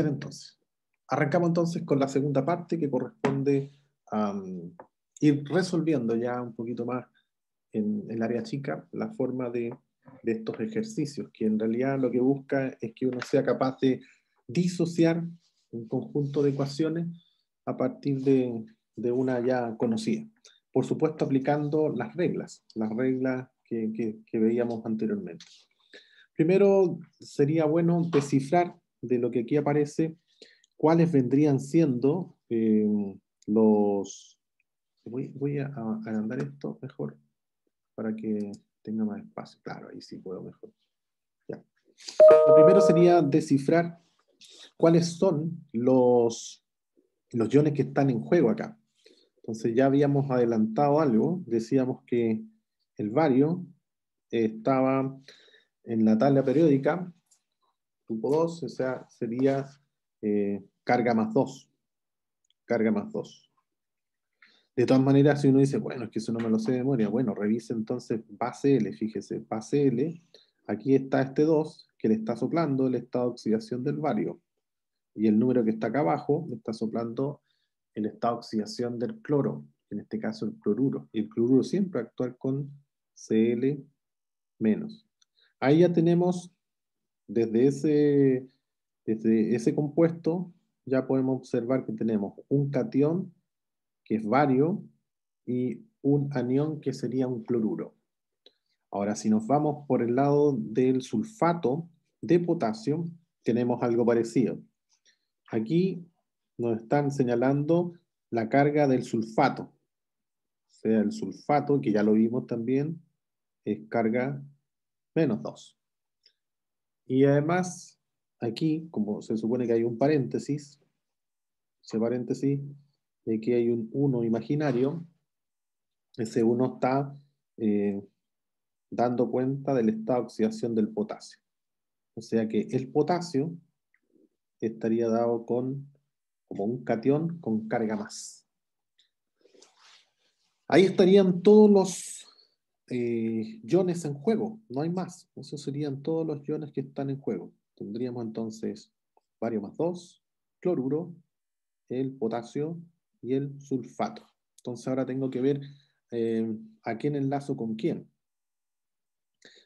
Entonces, arrancamos entonces con la segunda parte que corresponde a ir resolviendo ya un poquito más en el área chica la forma de estos ejercicios, que en realidad lo que busca es que uno sea capaz de disociar un conjunto de ecuaciones a partir de una ya conocida. Por supuesto, aplicando las reglas que veíamos anteriormente. Primero, sería bueno descifrar de lo que aquí aparece cuáles vendrían siendo los... Voy a agrandar esto mejor para que tenga más espacio. Claro, ahí sí puedo mejor. Ya. Lo primero sería descifrar cuáles son los iones que están en juego acá. Entonces ya habíamos adelantado algo, decíamos que el bario estaba en la tabla periódica, grupo 2, o sea, sería carga más 2. Carga más 2. De todas maneras, si uno dice, bueno, es que eso no me lo sé de memoria, bueno, revise entonces base L, fíjese, base L, aquí está este 2 que le está soplando el estado de oxidación del bario. Y el número que está acá abajo le está soplando el estado de oxidación del cloro, en este caso el cloruro. Y el cloruro siempre actúa con Cl-. Ahí ya tenemos, desde ese compuesto, ya podemos observar que tenemos un catión, que es bario, y un anión, que sería un cloruro. Ahora, si nos vamos por el lado del sulfato de potasio, tenemos algo parecido. Aquí nos están señalando la carga del sulfato. O sea, el sulfato, que ya lo vimos también, es carga menos 2. Y además, aquí, como se supone que hay un paréntesis, ese paréntesis, de que hay un 1 imaginario, ese 1 está dando cuenta del estado de oxidación del potasio. O sea que el potasio estaría dado como un catión con carga más. Ahí estarían todos los iones en juego, no hay más. Esos serían todos los iones que están en juego. Tendríamos entonces bario más 2, cloruro, el potasio y el sulfato. Entonces ahora tengo que ver a quién enlazo con quién.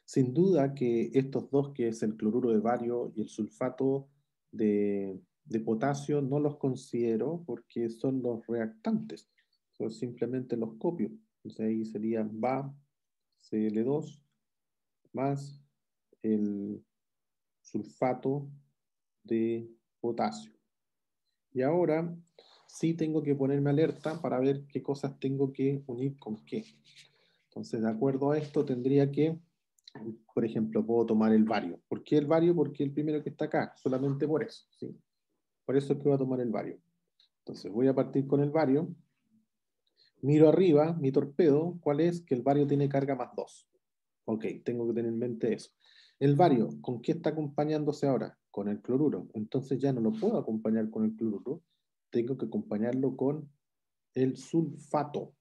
Sin duda que estos dos, que es el cloruro de bario y el sulfato de potasio, no los considero porque son los reactantes. Son simplemente los copio. Entonces ahí sería Va Cl2 más el sulfato de potasio. Y ahora sí tengo que ponerme alerta para ver qué cosas tengo que unir con qué. Entonces, de acuerdo a esto, tendría que, por ejemplo, puedo tomar el bario. ¿Por qué el bario? Porque el primero que está acá, solamente por eso, ¿sí? Por eso es que voy a tomar el bario. Entonces, voy a partir con el bario. Miro arriba, mi torpedo, ¿cuál es? Que el bario tiene carga más 2. Ok, tengo que tener en mente eso. El bario, ¿con qué está acompañándose ahora? Con el cloruro. Entonces ya no lo puedo acompañar con el cloruro, tengo que acompañarlo con el sulfato.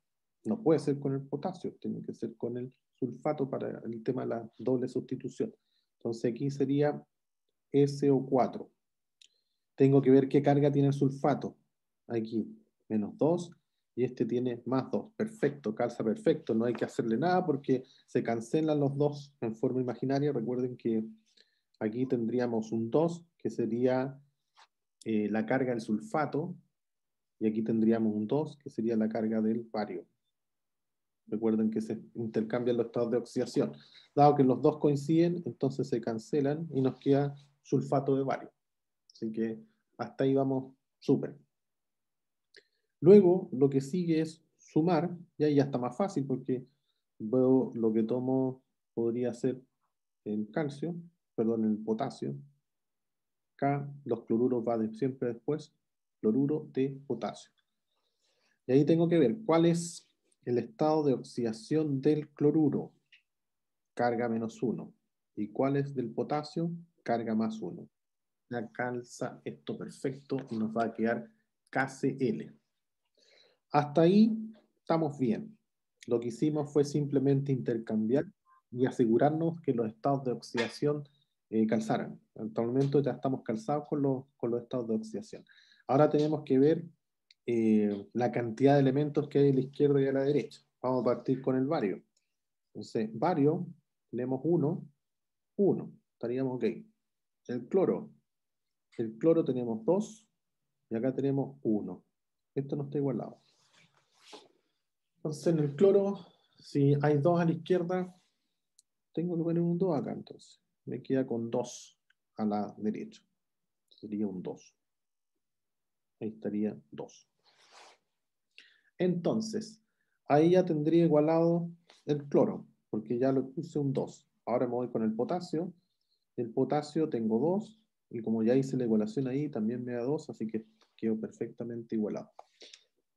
No puede ser con el potasio, tiene que ser con el sulfato para el tema de la doble sustitución. Entonces aquí sería SO4. Tengo que ver qué carga tiene el sulfato. Aquí, menos 2, y este tiene más 2. Perfecto, calza perfecto. No hay que hacerle nada porque se cancelan los dos en forma imaginaria. Recuerden que aquí tendríamos un 2, que sería la carga del sulfato, y aquí tendríamos un 2, que sería la carga del bario. Recuerden que se intercambian los estados de oxidación. Dado que los dos coinciden, entonces se cancelan y nos queda sulfato de bario. Así que hasta ahí vamos súper. Luego, lo que sigue es sumar, y ahí ya está más fácil porque veo lo que tomo, podría ser el calcio, perdón, el potasio. Acá los cloruros van siempre después, cloruro de potasio. Y ahí tengo que ver cuál es el estado de oxidación del cloruro, carga menos 1. ¿Y cuál es del potasio? Carga más 1. Ya calza esto perfecto y nos va a quedar KCl. Hasta ahí estamos bien. Lo que hicimos fue simplemente intercambiar y asegurarnos que los estados de oxidación calzaran. Hasta el momento ya estamos calzados con los estados de oxidación. Ahora tenemos que ver la cantidad de elementos que hay a la izquierda y a la derecha. Vamos a partir con el bario. Entonces, bario, tenemos 1, estaríamos ok. El cloro tenemos 2 y acá tenemos 1. Esto no está igualado. Entonces, en el cloro, si hay 2 a la izquierda, tengo que poner un 2 acá, entonces. Me queda con 2 a la derecha. Sería un 2. Ahí estaría 2. Entonces, ahí ya tendría igualado el cloro, porque ya lo puse un 2. Ahora me voy con el potasio. El potasio tengo 2, y como ya hice la igualación ahí, también me da 2, así que quedó perfectamente igualado.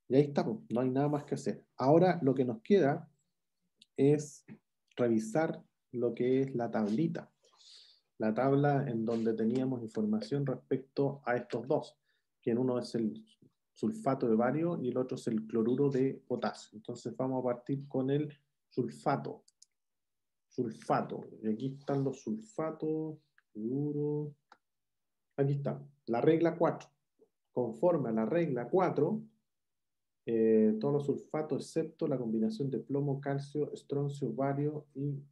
Y ahí está, no hay nada más que hacer. Ahora lo que nos queda es revisar lo que es la tablita. La tabla en donde teníamos información respecto a estos dos, que en uno es el sulfato de bario y el otro es el cloruro de potasio. Entonces vamos a partir con el sulfato. Y aquí están los sulfatos, cloruro. Aquí está, la regla 4. Conforme a la regla 4, todos los sulfatos excepto la combinación de plomo, calcio, estroncio, bario y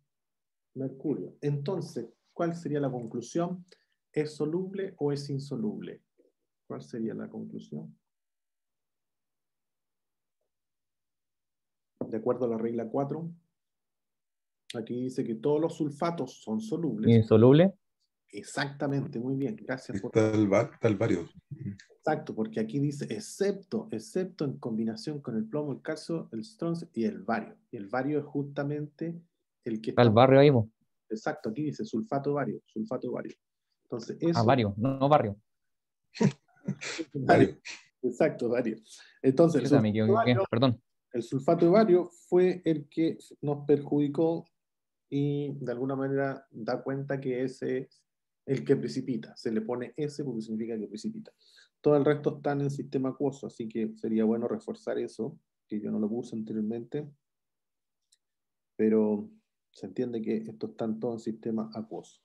mercurio. Entonces, ¿cuál sería la conclusión? ¿Es soluble o es insoluble? ¿Cuál sería la conclusión? De acuerdo a la regla 4, aquí dice que todos los sulfatos son solubles. Insoluble. Exactamente, muy bien, gracias por... Está el bario. Exacto, porque aquí dice excepto en combinación con el plomo, el calcio, el estroncio y el bario. Y el bario es justamente el que Está el está... barrio ahí, po. Exacto, aquí dice sulfato bario. Entonces, eso... Barrio, no barrio. Bario. Exacto, bario. Entonces, Chuta, me equivoqué, perdón. el sulfato de bario fue el que nos perjudicó y de alguna manera da cuenta que ese es el que precipita. Se le pone ese porque significa que precipita. Todo el resto están en sistema acuoso, así que sería bueno reforzar eso, que yo no lo puse anteriormente, pero se entiende que estos están todos en sistema acuoso.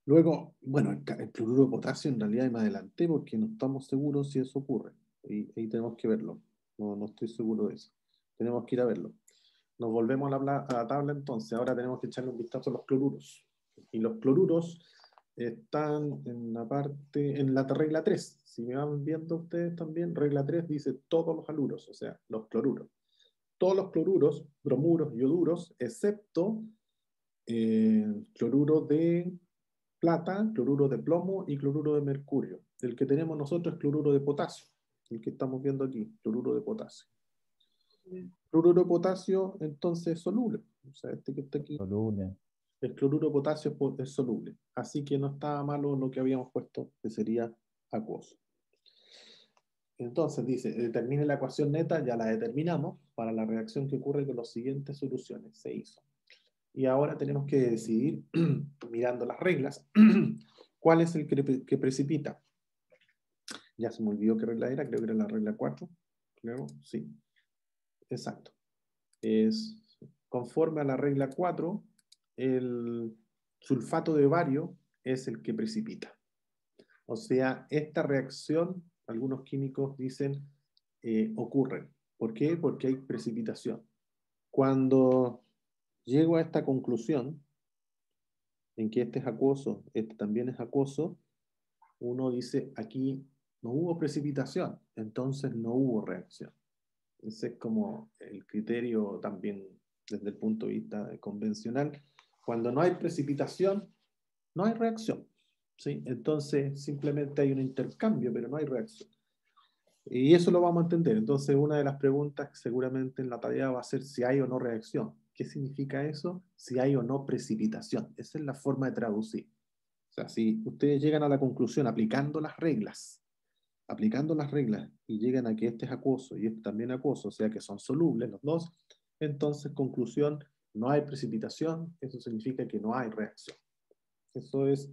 Luego, bueno, el cloruro de potasio en realidad me adelanté porque no estamos seguros si eso ocurre. Y ahí tenemos que verlo. No estoy seguro de eso. Tenemos que ir a verlo. Nos volvemos a la tabla entonces. Ahora tenemos que echarle un vistazo a los cloruros. Y los cloruros están en la parte, en la regla 3. Si me van viendo ustedes también, regla 3 dice todos los haluros, o sea, los cloruros. Todos los cloruros, bromuros, ioduros, excepto cloruro de plata, cloruro de plomo y cloruro de mercurio. El que tenemos nosotros es cloruro de potasio, el que estamos viendo aquí, cloruro de potasio. Cloruro de potasio, entonces, es soluble. O sea, este que está aquí, Insoluble. el cloruro de potasio es soluble. Así que no estaba malo lo que habíamos puesto, que sería acuoso. Entonces dice, determine la ecuación neta, ya la determinamos, para la reacción que ocurre con las siguientes soluciones. Se hizo. Y ahora tenemos que decidir, mirando las reglas, cuál es el que precipita. Ya se me olvidó qué regla era, creo que era la regla 4. Creo, sí. Exacto. Es conforme a la regla 4, el sulfato de bario es el que precipita. O sea, esta reacción, algunos químicos dicen, ocurre. ¿Por qué? Porque hay precipitación. Cuando llego a esta conclusión, en que este es acuoso, este también es acuoso, uno dice, aquí no hubo precipitación, entonces no hubo reacción. Ese es como el criterio también desde el punto de vista convencional. Cuando no hay precipitación, no hay reacción. ¿Sí? Entonces simplemente hay un intercambio, pero no hay reacción. Y eso lo vamos a entender. Entonces una de las preguntas seguramente en la tarea va a ser si hay o no reacción. ¿Qué significa eso? Si hay o no precipitación. Esa es la forma de traducir. O sea, si ustedes llegan a la conclusión aplicando las reglas y llegan a que este es acuoso y este también es acuoso, o sea que son solubles los dos, entonces conclusión, no hay precipitación, eso significa que no hay reacción. Eso es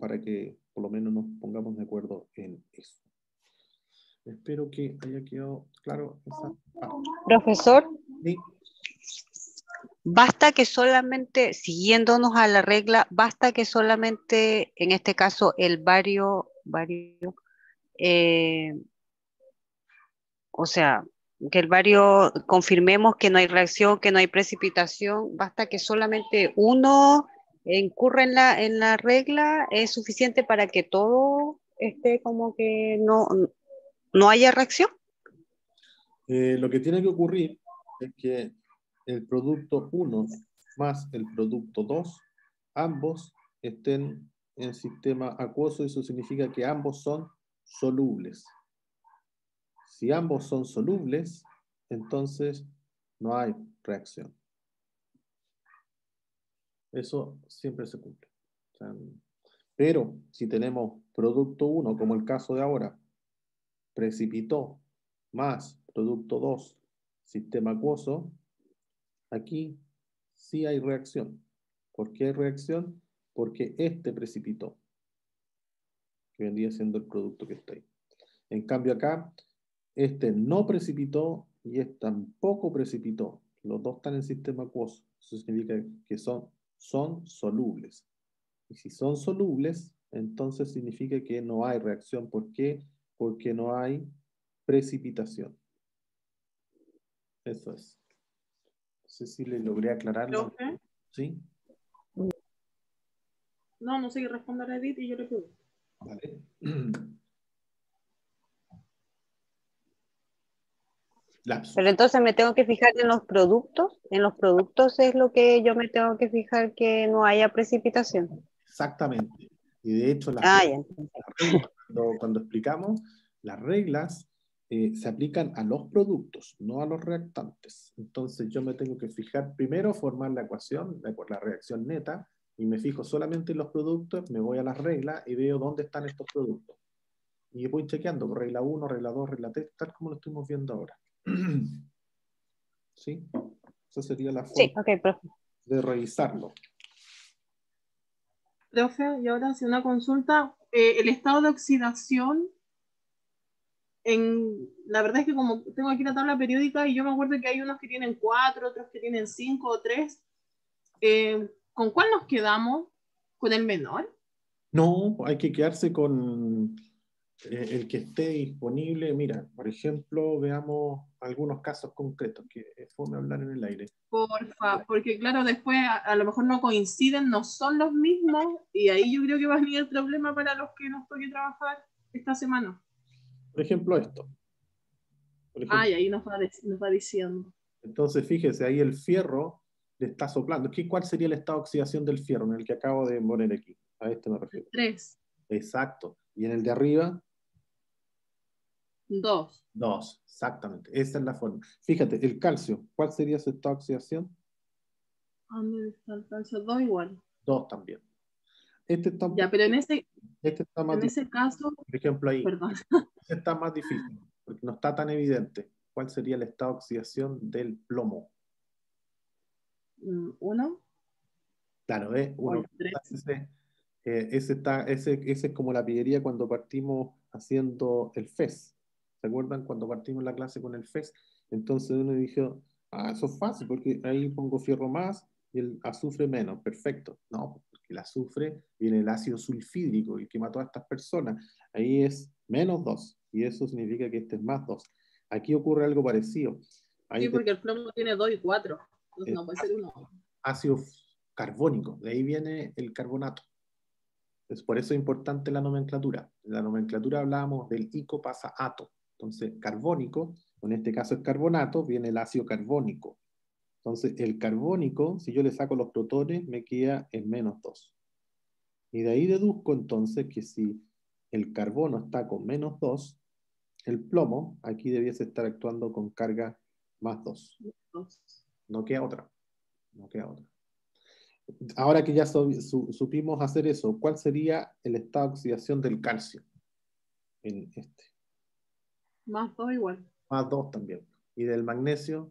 para que por lo menos nos pongamos de acuerdo en eso. Espero que haya quedado claro esa parte. Profesor, ¿Sí? basta que solamente, siguiéndonos a la regla, basta que solamente, en este caso, el bario eh, o sea, que el bario confirmemos que no hay reacción, que no hay precipitación, basta que solamente uno incurra en la regla, es suficiente para que todo esté como que no haya reacción. Lo que tiene que ocurrir es que el producto 1 más el producto 2, ambos estén en sistema acuoso, eso significa que ambos son solubles. Si ambos son solubles, entonces no hay reacción. Eso siempre se cumple. O sea, pero si tenemos producto 1, como el caso de ahora, precipitó, más producto 2, sistema acuoso, aquí sí hay reacción. ¿Por qué hay reacción? Porque este precipitó, que vendría siendo el producto que está ahí. En cambio acá, este no precipitó y este tampoco precipitó. Los dos están en sistema acuoso. Eso significa que son solubles. Y si son solubles, entonces significa que no hay reacción. ¿Por qué? Porque no hay precipitación. Eso es. No sé si le logré aclararlo. ¿Profe? ¿Sí? No sé qué responder a Edith y yo le pregunto. Vale. Lapsus. Pero entonces me tengo que fijar en los productos. En los productos es lo que yo me tengo que fijar que no haya precipitación. Exactamente. Y de hecho, Ah, ya. cuando explicamos, las reglas se aplican a los productos, no a los reactantes. Entonces yo me tengo que fijar primero, formar la ecuación, la reacción neta, y me fijo solamente en los productos, me voy a las reglas y veo dónde están estos productos. Y voy chequeando, regla 1, regla 2, regla 3, tal como lo estamos viendo ahora. ¿Sí? Esa sería la Sí, forma ok, profe. de revisarlo. Profe, y ahora hace una consulta. El estado de oxidación, la verdad es que como tengo aquí la tabla periódica y yo me acuerdo que hay unos que tienen 4, otros que tienen 5 o 3. ¿Con cuál nos quedamos? ¿Con el menor? No, hay que quedarse con el que esté disponible. Mira, por ejemplo, veamos algunos casos concretos que fue hablar en el aire. Porfa, porque claro, después a lo mejor no coinciden, no son los mismos, y ahí yo creo que va a venir el problema para los que nos toque trabajar esta semana. Por ejemplo, esto. Por ejemplo, Ay, ahí nos va diciendo. entonces, fíjese, ahí el fierro le está soplando. ¿Cuál sería el estado de oxidación del fierro en el que acabo de poner aquí? A este me refiero. 3, Exacto. Y en el de arriba, 2. 2. Exactamente. Esa es la forma. Fíjate, el calcio, ¿cuál sería su estado de oxidación? ¿Dónde está el calcio? 2 igual. 2 también. Este está, Ya, pero este está más en difícil. ese caso, Por ejemplo, ahí. perdón, Este está más difícil, porque no está tan evidente. ¿Cuál sería el estado de oxidación del plomo? 1 Claro, o uno. el 3. Ese es como la pillería cuando partimos haciendo el FES. ¿Se acuerdan cuando partimos la clase con el FES? Entonces uno dijo, eso es fácil, porque ahí pongo fierro más y el azufre menos. Perfecto. No, porque el azufre viene el ácido sulfídrico, el que mató a estas personas. Ahí es -2, y eso significa que este es +2. Aquí ocurre algo parecido. Ahí Sí, porque el plomo tiene 2 y 4, entonces no puede ser 1. ácido carbónico, de ahí viene el carbonato. Entonces, por eso es importante la nomenclatura. En la nomenclatura hablábamos del ico pasa ato. Entonces, carbónico, en este caso es carbonato, viene el ácido carbónico. Entonces, el carbónico, si yo le saco los protones, me queda en -2. Y de ahí deduzco entonces que si el carbono está con -2, el plomo aquí debiese estar actuando con carga +2. No queda otra. No queda otra. Ahora que ya supimos hacer eso, ¿cuál sería el estado de oxidación del calcio? En este. +2 igual. +2 también. Y del magnesio,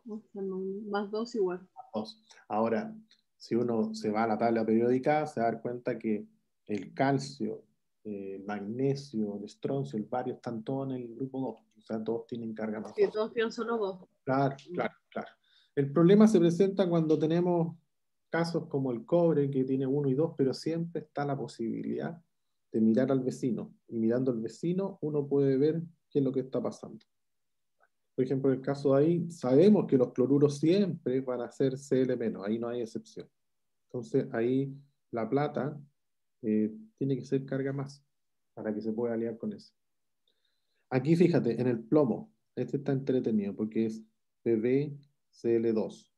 +2 igual. 2. Ahora, si uno se va a la tabla periódica, se va a dar cuenta que el calcio, el magnesio, el estroncio, el bario, están todos en el grupo 2. O sea, todos tienen carga Sí, +2. todos tienen solo 2. Claro, claro, claro. El problema se presenta cuando tenemos casos como el cobre, que tiene 1 y 2, pero siempre está la posibilidad de mirar al vecino. Y mirando al vecino, uno puede ver qué es lo que está pasando. Por ejemplo, en el caso de ahí, sabemos que los cloruros siempre van a ser Cl-, ahí no hay excepción. Entonces, ahí la plata tiene que ser carga más para que se pueda aliar con eso. Aquí, fíjate, en el plomo, este está entretenido porque es PbCl2.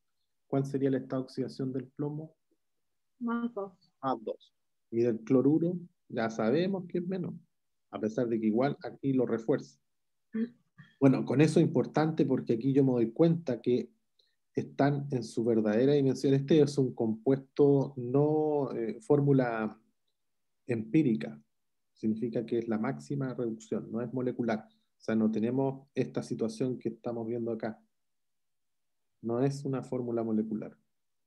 ¿Cuál sería el estado de oxidación del plomo? Más 2. Más 2. Y del cloruro, ya sabemos que es menos, a pesar de que igual aquí lo refuerza. Bueno, con eso es importante porque aquí yo me doy cuenta que están en su verdadera dimensión. Este es un compuesto no fórmula empírica. Significa que es la máxima reducción, no es molecular. O sea, no tenemos esta situación que estamos viendo acá. No es una fórmula molecular,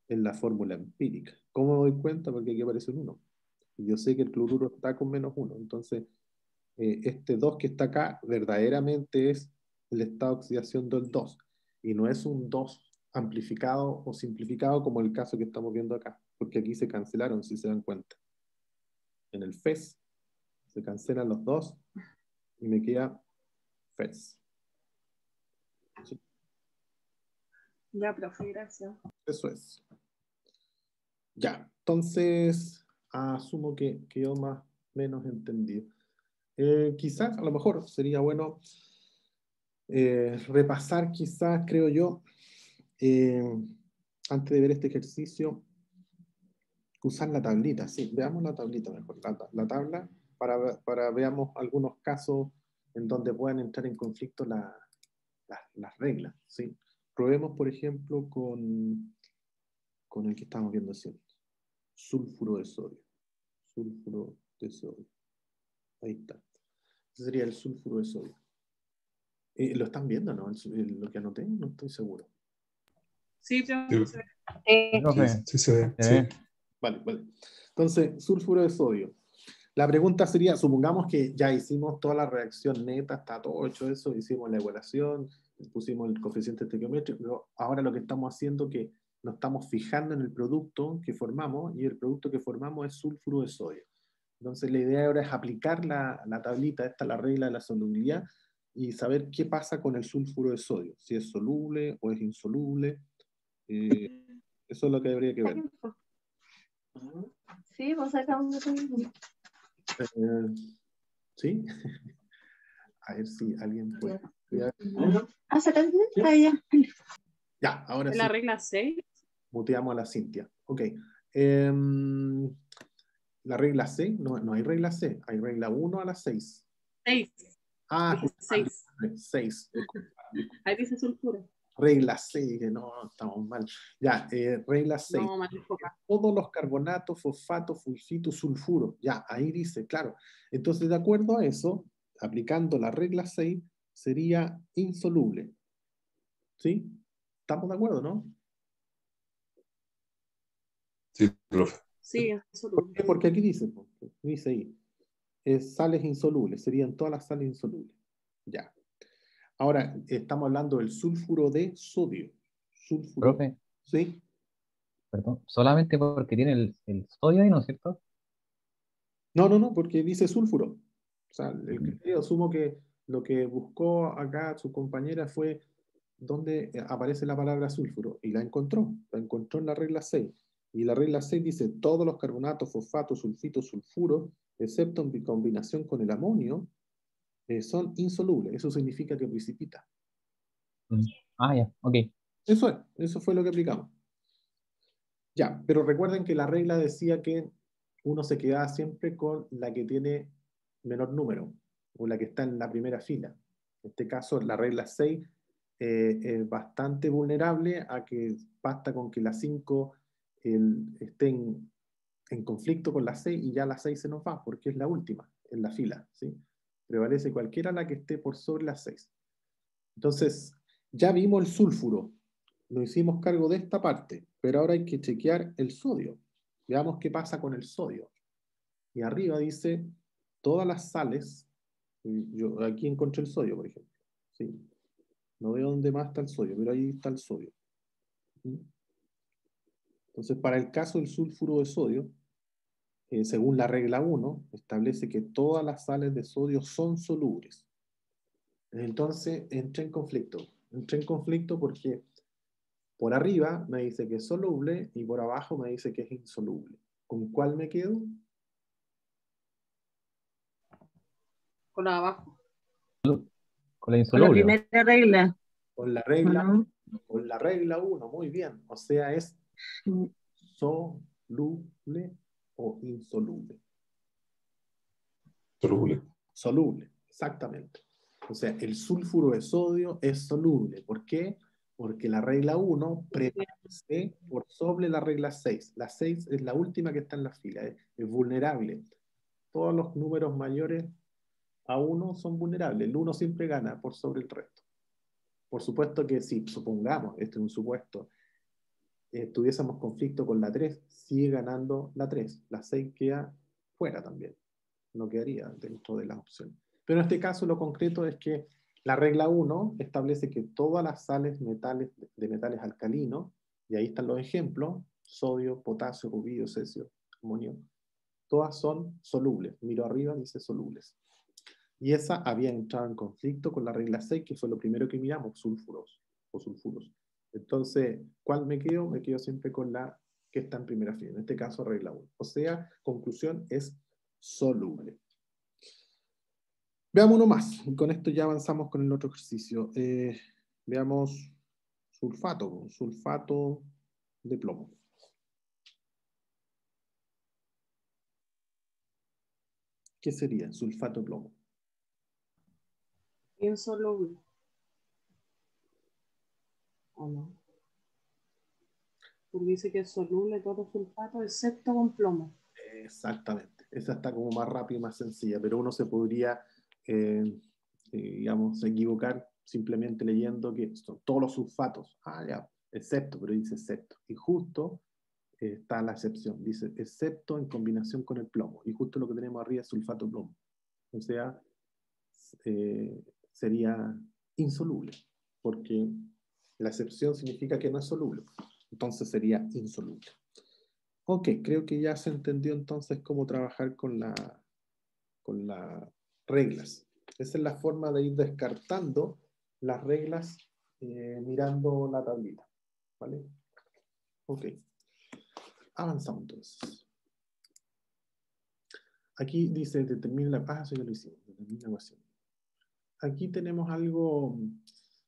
es la fórmula empírica. ¿Cómo me doy cuenta? Porque aquí aparece un 1. Y yo sé que el cloruro está con menos 1. Entonces, este 2 que está acá verdaderamente es el estado de oxidación del 2. Y no es un 2 amplificado o simplificado como el caso que estamos viendo acá. Porque aquí se cancelaron, si se dan cuenta. En el FES se cancelan los 2 y me queda FES. ¿Sí? Ya, profe, gracias. Eso es. Ya, entonces asumo que quedó más o menos entendido. Quizás, a lo mejor, sería bueno repasar, quizás, creo yo, antes de ver este ejercicio, usar la tablita. Sí, veamos la tablita mejor. La tabla para veamos algunos casos en donde puedan entrar en conflicto las reglas. ¿Sí? Probemos, por ejemplo, con el que estamos viendo siempre. Sulfuro de sodio. Sulfuro de sodio. Ahí está. Ese sería el sulfuro de sodio. ¿Lo están viendo, no? Lo que anoté, no estoy seguro. Sí, profe. Profe, Sí, se ve. Sí. Vale, vale. Entonces, sulfuro de sodio. La pregunta sería, supongamos que ya hicimos toda la reacción neta, está todo hecho eso, hicimos la igualación, pusimos el coeficiente estequiométrico, pero ahora lo que estamos haciendo es que nos estamos fijando en el producto que formamos, y el producto que formamos es sulfuro de sodio. Entonces la idea ahora es aplicar la tablita, esta la regla de la solubilidad, y saber qué pasa con el sulfuro de sodio, si es soluble o es insoluble. Eso es lo que habría que ver. Sí, vos sacamos ¿Sí? A ver si alguien puede. Ah, sacaste. Ah, ya. Ya, ahora ¿Es sí. la regla 6? Muteamos a la Cintia. Ok. La regla C, no hay regla C, hay regla 1 a la 6. 6. Ah, Dije 6. 6. Ahí dice sulfuro. Regla C, que no, estamos mal. Ya, regla 6. No, mal enfocado. Todos los carbonatos, fosfatos, sulfitos, sulfuro. Ya, ahí dice, claro. Entonces, de acuerdo a eso, aplicando la regla 6, sería insoluble. ¿Sí? ¿Estamos de acuerdo, no? Sí, profe. Sí, ¿Por insoluble. qué? Porque aquí dice ahí, sales insolubles, serían todas las sales insolubles. Ya. Ahora, estamos hablando del sulfuro de sodio. Sulfuro. profe, ¿Sí? perdón, solamente porque tiene el sodio ahí, ¿no es cierto? No, porque dice sulfuro. O sea, el criterio, asumo que lo que buscó acá su compañera fue dónde aparece la palabra sulfuro, y la encontró en la regla 6. Y la regla 6 dice, todos los carbonatos, fosfatos, sulfitos, sulfuros, excepto en combinación con el amonio, son insolubles. Eso significa que precipita. Mm. Ah, ya, ok. Eso fue lo que aplicamos. Ya, pero recuerden que la regla decía que uno se quedaba siempre con la que tiene menor número, o la que está en la primera fila. En este caso, la regla 6 es bastante vulnerable a que basta con que la 5 esté en conflicto con la 6 y ya la 6 se nos va, porque es la última en la fila, ¿sí? Prevalece cualquiera la que esté por sobre la 6. Entonces, ya vimos el sulfuro, nos hicimos cargo de esta parte, pero ahora hay que chequear el sodio. Veamos qué pasa con el sodio. Y arriba dice, todas las sales, yo aquí encontré el sodio, por ejemplo. ¿Sí? No veo dónde más está el sodio, pero ahí está el sodio. Entonces, para el caso del sulfuro de sodio, según la regla 1, establece que todas las sales de sodio son solubles. Entonces, entré en conflicto. Entré en conflicto porque por arriba me dice que es soluble y por abajo me dice que es insoluble. ¿Con cuál me quedo? Con la de abajo. Con la Con la insoluble. primera regla. Con la regla, ¿No? con la regla 1, muy bien. O sea, es soluble o insoluble. Soluble. Soluble, exactamente. O sea, el sulfuro de sodio es soluble. ¿Por qué? Porque la regla 1 prevalece por sobre la regla 6. La 6 es la última que está en la fila, es vulnerable. Todos los números mayores a 1 son vulnerables. El 1 siempre gana por sobre el resto. Por supuesto que si supongamos, este es un supuesto, tuviésemos conflicto con la 3, sigue ganando la 3. La 6 queda fuera también. No quedaría dentro de las opciones. Pero en este caso lo concreto es que la regla 1 establece que todas las sales de metales alcalinos, y ahí están los ejemplos, sodio, potasio, rubio, cesio, amonio, todas son solubles. Miro arriba, dice solubles. Y esa había entrado en conflicto con la regla 6, que fue lo primero que miramos, sulfuros o sulfuros. Entonces, ¿cuál me quedo? Me quedo siempre con la que está en primera fila, en este caso regla 1. O sea, conclusión es soluble. Veamos uno más, y con esto ya avanzamos con el otro ejercicio. Veamos sulfato de plomo. ¿Qué sería sulfato de plomo? Insoluble. ¿O no? Porque dice que es soluble todo sulfato, excepto con plomo. Exactamente. Esa está como más rápida y más sencilla, pero uno se podría, digamos, equivocar simplemente leyendo que son todos los sulfatos. Ah, ya, excepto, pero dice excepto. Y justo está la excepción. Dice excepto en combinación con el plomo. Y justo lo que tenemos arriba es sulfato de plomo. O sea, sería insoluble, porque la excepción significa que no es soluble. Entonces sería insoluble. Ok, creo que ya se entendió entonces cómo trabajar con las reglas. Esa es la forma de ir descartando las reglas mirando la tablita. ¿Vale? Ok. Avanzamos entonces. Aquí dice determina la paz, ya lo hicimos. Determina la ecuación. Aquí tenemos algo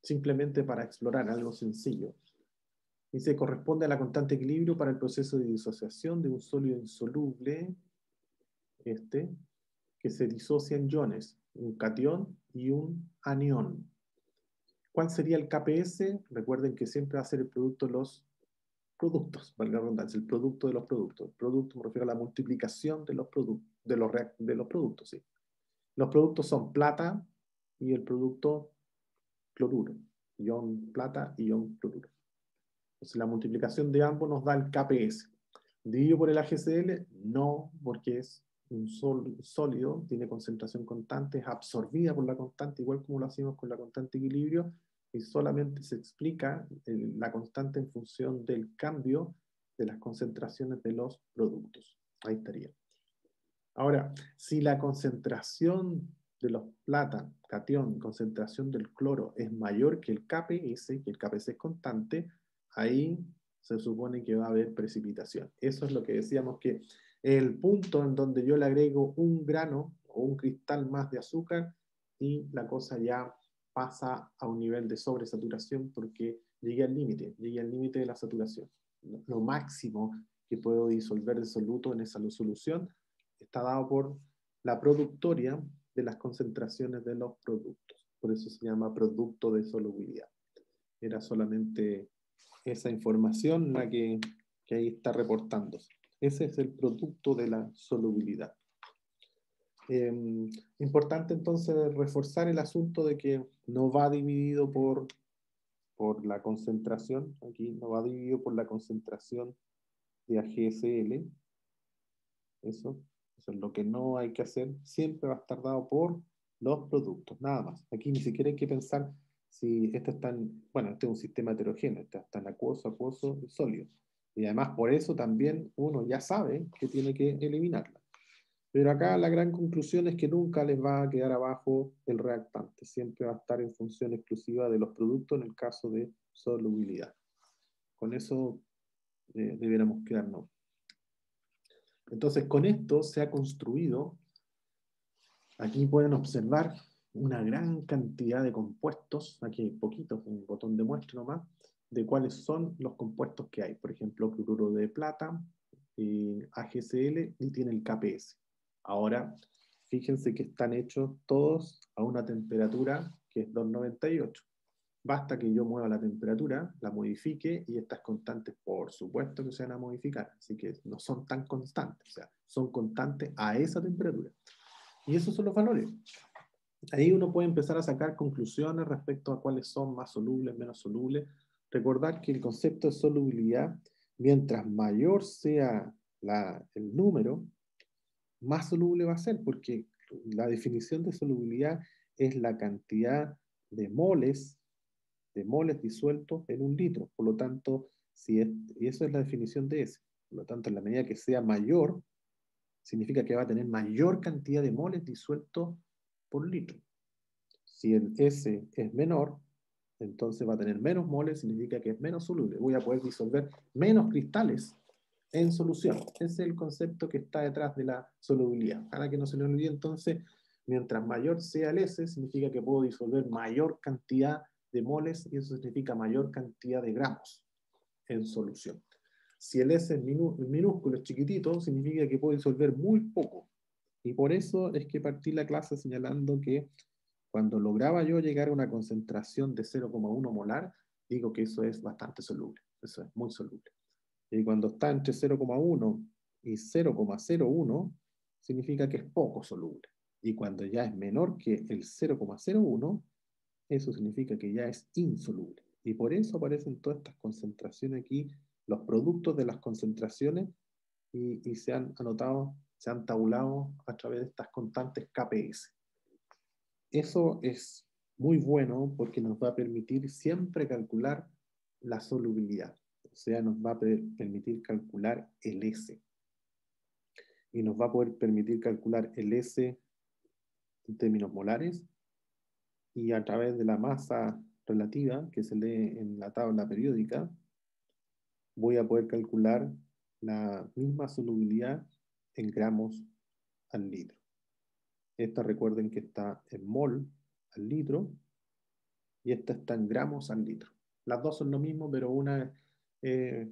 simplemente para explorar, algo sencillo. Dice, corresponde a la constante equilibrio para el proceso de disociación de un sólido insoluble, que se disocia en iones, un catión y un anión. ¿Cuál sería el KPS? Recuerden que siempre va a ser el producto de los productos, valga la redundancia, el producto de los productos. El producto me refiero a la multiplicación de los productos, sí. Los productos son plata y el producto cloruro, ion plata y ion cloruro. Entonces la multiplicación de ambos nos da el KPS. ¿Dividido por el AgCl? No, porque es un sólido, tiene concentración constante, es absorbida por la constante, igual como lo hacemos con la constante equilibrio, y solamente se explica la constante en función del cambio de las concentraciones de los productos. Ahí estaría. Ahora, si la concentración de los plata, catión, concentración del cloro es mayor que el KPS, que el KPS es constante, ahí se supone que va a haber precipitación. Eso es lo que decíamos que el punto en donde yo le agrego un grano o un cristal más de azúcar y la cosa ya pasa a un nivel de sobresaturación porque llegué al límite de la saturación. Lo máximo que puedo disolver el soluto en esa solución está dado por la productoria de las concentraciones de los productos. Por eso se llama producto de solubilidad. Era solamente esa información la que ahí está reportándose. Ese es el producto de la solubilidad. Importante entonces reforzar el asunto de que no va dividido por la concentración, aquí no va dividido por la concentración de AgSL, eso es lo que no hay que hacer, siempre va a estar dado por los productos, nada más. Aquí ni siquiera hay que pensar si este es tan, bueno, este es un sistema heterogéneo, este es tan acuoso, acuoso y sólido. Y además por eso también uno ya sabe que tiene que eliminarla. Pero acá la gran conclusión es que nunca les va a quedar abajo el reactante, siempre va a estar en función exclusiva de los productos en el caso de solubilidad. Con eso debiéramos quedarnos. Entonces con esto se ha construido, aquí pueden observar una gran cantidad de compuestos, aquí hay poquitos, un botón de muestra nomás, de cuáles son los compuestos que hay. Por ejemplo, cloruro de plata, AgCl y tiene el KPS. Ahora, fíjense que están hechos todos a una temperatura que es 298. Basta que yo mueva la temperatura, la modifique y estas constantes, por supuesto que se van a modificar. Así que no son tan constantes, o sea, son constantes a esa temperatura. Y esos son los valores. Ahí uno puede empezar a sacar conclusiones respecto a cuáles son más solubles, menos solubles. Recordar que el concepto de solubilidad, mientras mayor sea el número, más soluble va a ser, porque la definición de solubilidad es la cantidad de moles disueltos en un litro. Por lo tanto, y eso es la definición de S. Por lo tanto, en la medida que sea mayor, significa que va a tener mayor cantidad de moles disueltos por litro. Si el S es menor, entonces va a tener menos moles, significa que es menos soluble. Voy a poder disolver menos cristales en solución. Ese es el concepto que está detrás de la solubilidad. Para que no se le olvide, entonces, mientras mayor sea el S, significa que puedo disolver mayor cantidad de moles y eso significa mayor cantidad de gramos en solución. Si el S es minúsculo, es chiquitito, significa que puedo disolver muy poco. Y por eso es que partí la clase señalando que cuando lograba yo llegar a una concentración de 0,1 molar, digo que eso es bastante soluble. Eso es muy soluble. Y cuando está entre 0,1 y 0,01, significa que es poco soluble. Y cuando ya es menor que el 0,01, eso significa que ya es insoluble. Y por eso aparecen todas estas concentraciones aquí, los productos de las concentraciones, y se han anotado, se han tabulado a través de estas constantes KPS. Eso es muy bueno porque nos va a permitir siempre calcular la solubilidad. O sea, nos va a permitir calcular el S. Y nos va a poder permitir calcular el S en términos molares y a través de la masa relativa que se lee en la tabla periódica, voy a poder calcular la misma solubilidad en gramos al litro. Esta recuerden que está en mol al litro y esta está en gramos al litro. Las dos son lo mismo, pero una es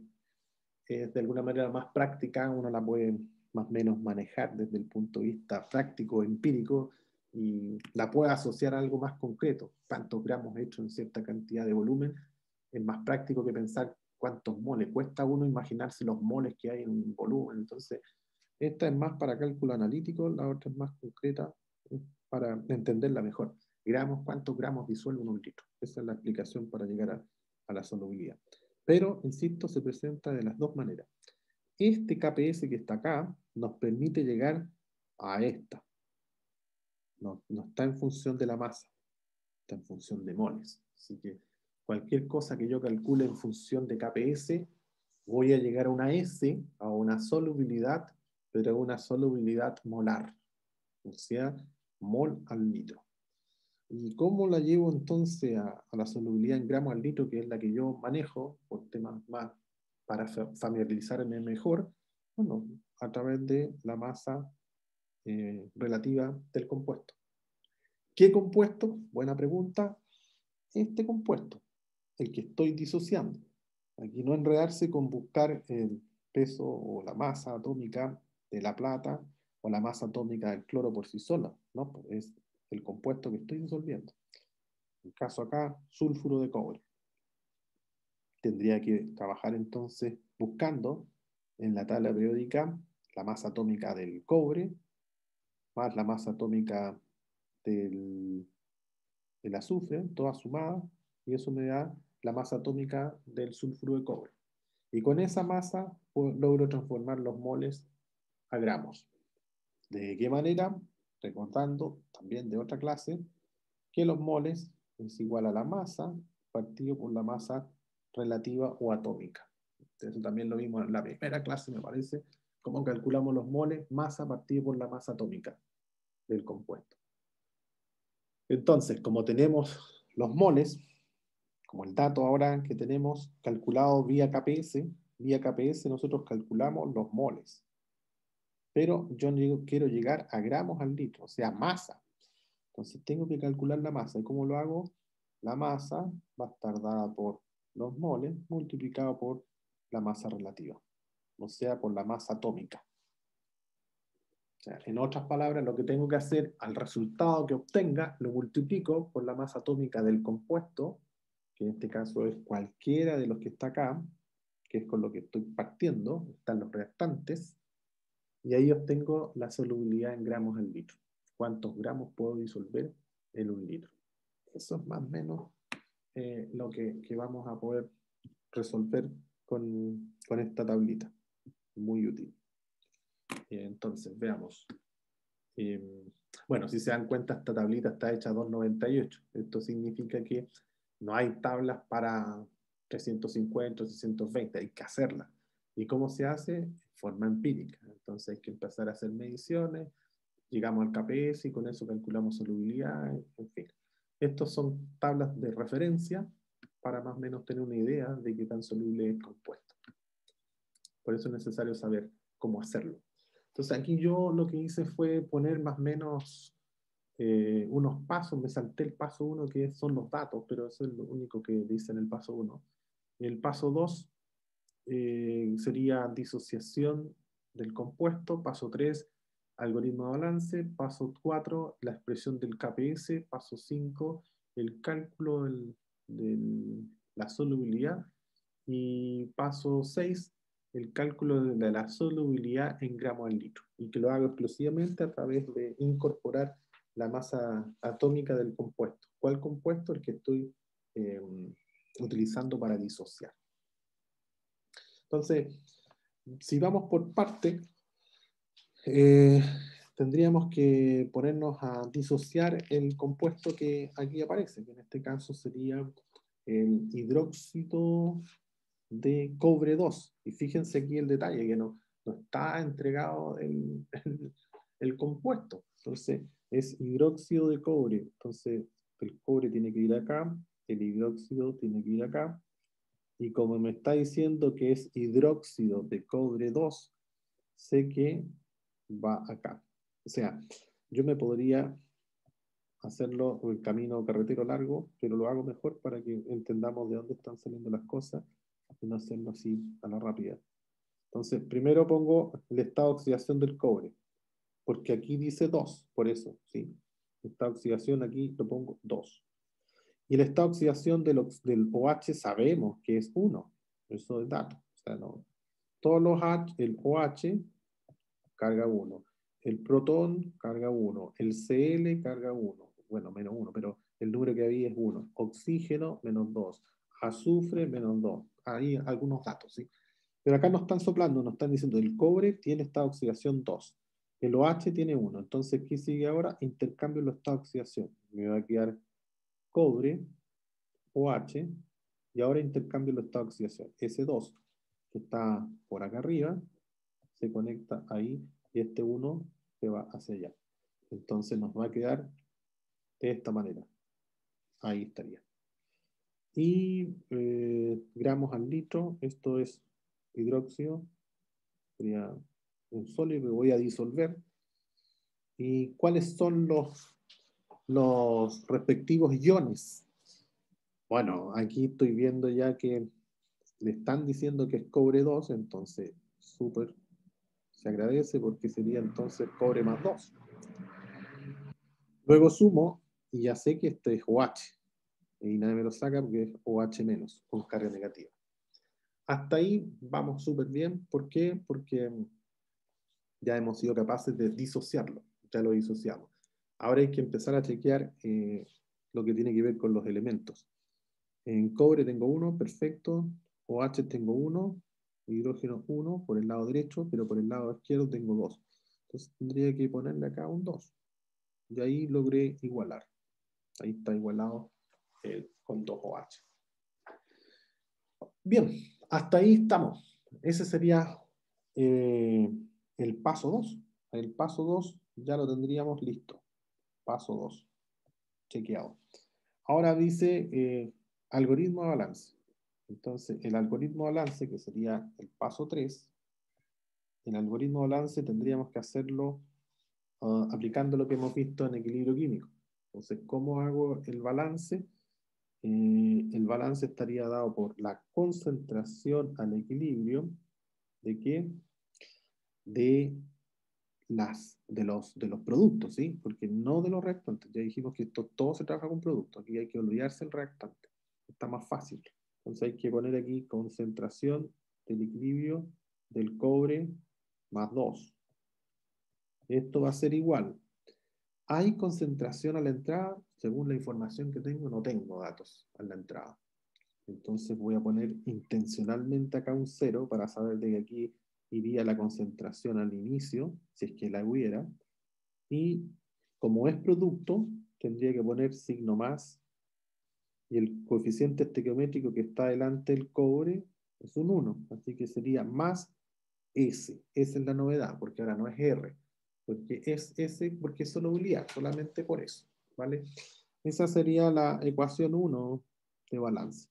de alguna manera más práctica, uno la puede más o menos manejar desde el punto de vista práctico, empírico, y la puede asociar a algo más concreto. Cuántos gramos hechos en cierta cantidad de volumen es más práctico que pensar cuántos moles. Cuesta a uno imaginarse los moles que hay en un volumen. Entonces, esta es más para cálculo analítico, la otra es más concreta para entenderla mejor. Gramos, ¿cuántos gramos disuelven un litro? Esa es la explicación para llegar a la solubilidad. Pero, insisto, se presenta de las dos maneras. Este KPS que está acá nos permite llegar a esta. No está en función de la masa, está en función de moles. Así que cualquier cosa que yo calcule en función de KPS, voy a llegar a una S, a una solubilidad, pero a una solubilidad molar. O sea, mol al litro. ¿Y cómo la llevo entonces a la solubilidad en gramos al litro, que es la que yo manejo, por temas más para familiarizarme mejor? Bueno, a través de la masa relativa del compuesto. ¿Qué compuesto? Buena pregunta. Este compuesto, el que estoy disociando. Aquí no enredarse con buscar el peso o la masa atómica de la plata o la masa atómica del cloro por sí sola, ¿no? Es el compuesto que estoy disolviendo. En el caso acá, sulfuro de cobre. Tendría que trabajar entonces buscando en la tabla periódica la masa atómica del cobre más la masa atómica del azufre, todas sumadas, y eso me da la masa atómica del sulfuro de cobre. Y con esa masa logro transformar los moles a gramos. ¿De qué manera? Recordando también de otra clase que los moles es igual a la masa partido por la masa relativa o atómica. Eso también lo vimos en la primera clase, me parece, cómo calculamos los moles, masa partido por la masa atómica del compuesto. Entonces, como tenemos los moles, como el dato ahora que tenemos calculado vía KPS nosotros calculamos los moles. Pero yo quiero llegar a gramos al litro, o sea, masa. Entonces tengo que calcular la masa. ¿Y cómo lo hago? La masa va a estar dada por los moles multiplicado por la masa relativa, o sea, por la masa atómica. O sea, en otras palabras, lo que tengo que hacer al resultado que obtenga, lo multiplico por la masa atómica del compuesto, que en este caso es cualquiera de los que está acá, que es con lo que estoy partiendo, están los reactantes, y ahí obtengo la solubilidad en gramos al litro. ¿Cuántos gramos puedo disolver en un litro? Eso es más o menos lo que vamos a poder resolver con esta tablita. Muy útil. Entonces, veamos. Bueno, si se dan cuenta, esta tablita está hecha 298. Esto significa que no hay tablas para 350, 620, hay que hacerlas. ¿Y cómo se hace? De forma empírica. Entonces hay que empezar a hacer mediciones, llegamos al KPS y con eso calculamos solubilidad, en fin. Estos son tablas de referencia para más o menos tener una idea de qué tan soluble es el compuesto. Por eso es necesario saber cómo hacerlo. Entonces aquí yo lo que hice fue poner más o menos unos pasos, me salté el paso 1 que son los datos, pero eso es lo único que dice en el paso 1. El paso 2 sería disociación del compuesto, paso 3, algoritmo de balance, paso 4, la expresión del KPS, paso 5, el cálculo de la solubilidad, y paso 6, el cálculo de la solubilidad en gramos al litro, y que lo hago exclusivamente a través de incorporar la masa atómica del compuesto. ¿Cuál compuesto? El que estoy utilizando para disociar. Entonces, si vamos por parte, tendríamos que ponernos a disociar el compuesto que aquí aparece, que en este caso sería el hidróxido de cobre 2. Y fíjense aquí el detalle, que no está entregado el compuesto. Entonces, es hidróxido de cobre. Entonces, el cobre tiene que ir acá, el hidróxido tiene que ir acá. Y como me está diciendo que es hidróxido de cobre 2, sé que va acá. O sea, yo me podría hacerlo el camino carretero largo, pero lo hago mejor para que entendamos de dónde están saliendo las cosas y no hacerlo así a la rápida. Entonces, primero pongo el estado de oxidación del cobre, porque aquí dice 2, por eso, ¿sí? El estado de oxidación aquí lo pongo 2. Y el estado de oxidación del OH sabemos que es 1. Eso es dato. O sea, no. Todos los H, el OH carga 1. El protón carga 1. El Cl carga 1. Bueno, menos 1, pero el número que había es 1. Oxígeno, menos 2. Azufre, menos 2. Hay algunos datos, ¿sí? Pero acá nos están soplando, nos están diciendo el cobre tiene estado de oxidación 2. El OH tiene 1. Entonces, ¿qué sigue ahora? Intercambio los estados de oxidación. Me va a quedar cobre, OH, y ahora intercambio los estados de oxidación. S2, que está por acá arriba, se conecta ahí, y este 1 se va hacia allá. Entonces nos va a quedar de esta manera. Ahí estaría. Y gramos al litro, esto es hidróxido, sería un sólido que voy a disolver. ¿Y cuáles son los respectivos iones? Bueno, aquí estoy viendo ya que le están diciendo que es cobre 2, entonces súper se agradece porque sería entonces cobre más 2. Luego sumo y ya sé que este es OH. Y nadie me lo saca porque es OH menos, con carga negativa. Hasta ahí vamos súper bien. ¿Por qué? Porque ya hemos sido capaces de disociarlo. Ya lo disociamos. Ahora hay que empezar a chequear lo que tiene que ver con los elementos. En cobre tengo 1, perfecto. OH tengo 1, hidrógeno 1 por el lado derecho, pero por el lado izquierdo tengo 2. Entonces tendría que ponerle acá un 2. Y ahí logré igualar. Ahí está igualado con 2 OH. Bien, hasta ahí estamos. Ese sería el paso 2. El paso 2 ya lo tendríamos listo. Paso 2. Chequeado. Ahora dice algoritmo de balance. Entonces, el algoritmo de balance, que sería el paso 3, el algoritmo de balance tendríamos que hacerlo aplicando lo que hemos visto en equilibrio químico. Entonces, ¿cómo hago el balance? El balance estaría dado por la concentración al equilibrio ¿de qué? De los productos, ¿sí? Porque no de los reactantes. Ya dijimos que esto todo se trabaja con productos. Aquí hay que olvidarse el reactante. Está más fácil. Entonces hay que poner aquí concentración del equilibrio del cobre más 2. Esto va a ser igual. ¿Hay concentración a la entrada? Según la información que tengo, no tengo datos a la entrada. Entonces voy a poner intencionalmente acá un 0 para saber de que aquí iría la concentración al inicio, si es que la hubiera. Y como es producto, tendría que poner signo más. Y el coeficiente estequiométrico que está delante del cobre es un 1. Así que sería más S. Esa es la novedad, porque ahora no es R. Porque es S, porque es solubilidad, solamente por eso. ¿Vale? Esa sería la ecuación 1 de balance.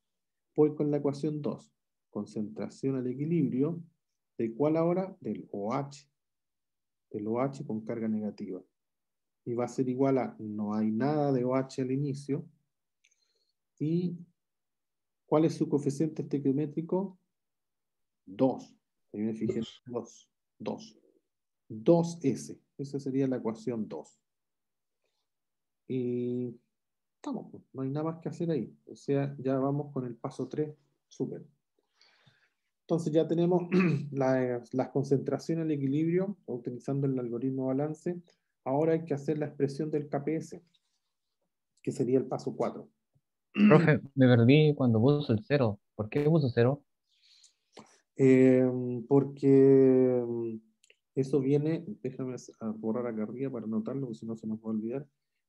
Voy con la ecuación 2. Concentración al equilibrio. ¿De cuál ahora? Del OH. Del OH con carga negativa. Y va a ser igual a no hay nada de OH al inicio. ¿Y cuál es su coeficiente estequiométrico? 2. Ahí me fijé. 2. 2. 2S. Esa sería la ecuación 2. Y estamos, pues, no hay nada más que hacer ahí. O sea, ya vamos con el paso 3. Súper. Entonces ya tenemos las concentraciones al equilibrio utilizando el algoritmo de balance. Ahora hay que hacer la expresión del KPS, que sería el paso 4. Profe, me perdí cuando puso el 0. ¿Por qué puso 0? Porque eso viene, déjame borrar acá arriba para anotarlo, porque si no se nos va a olvidar.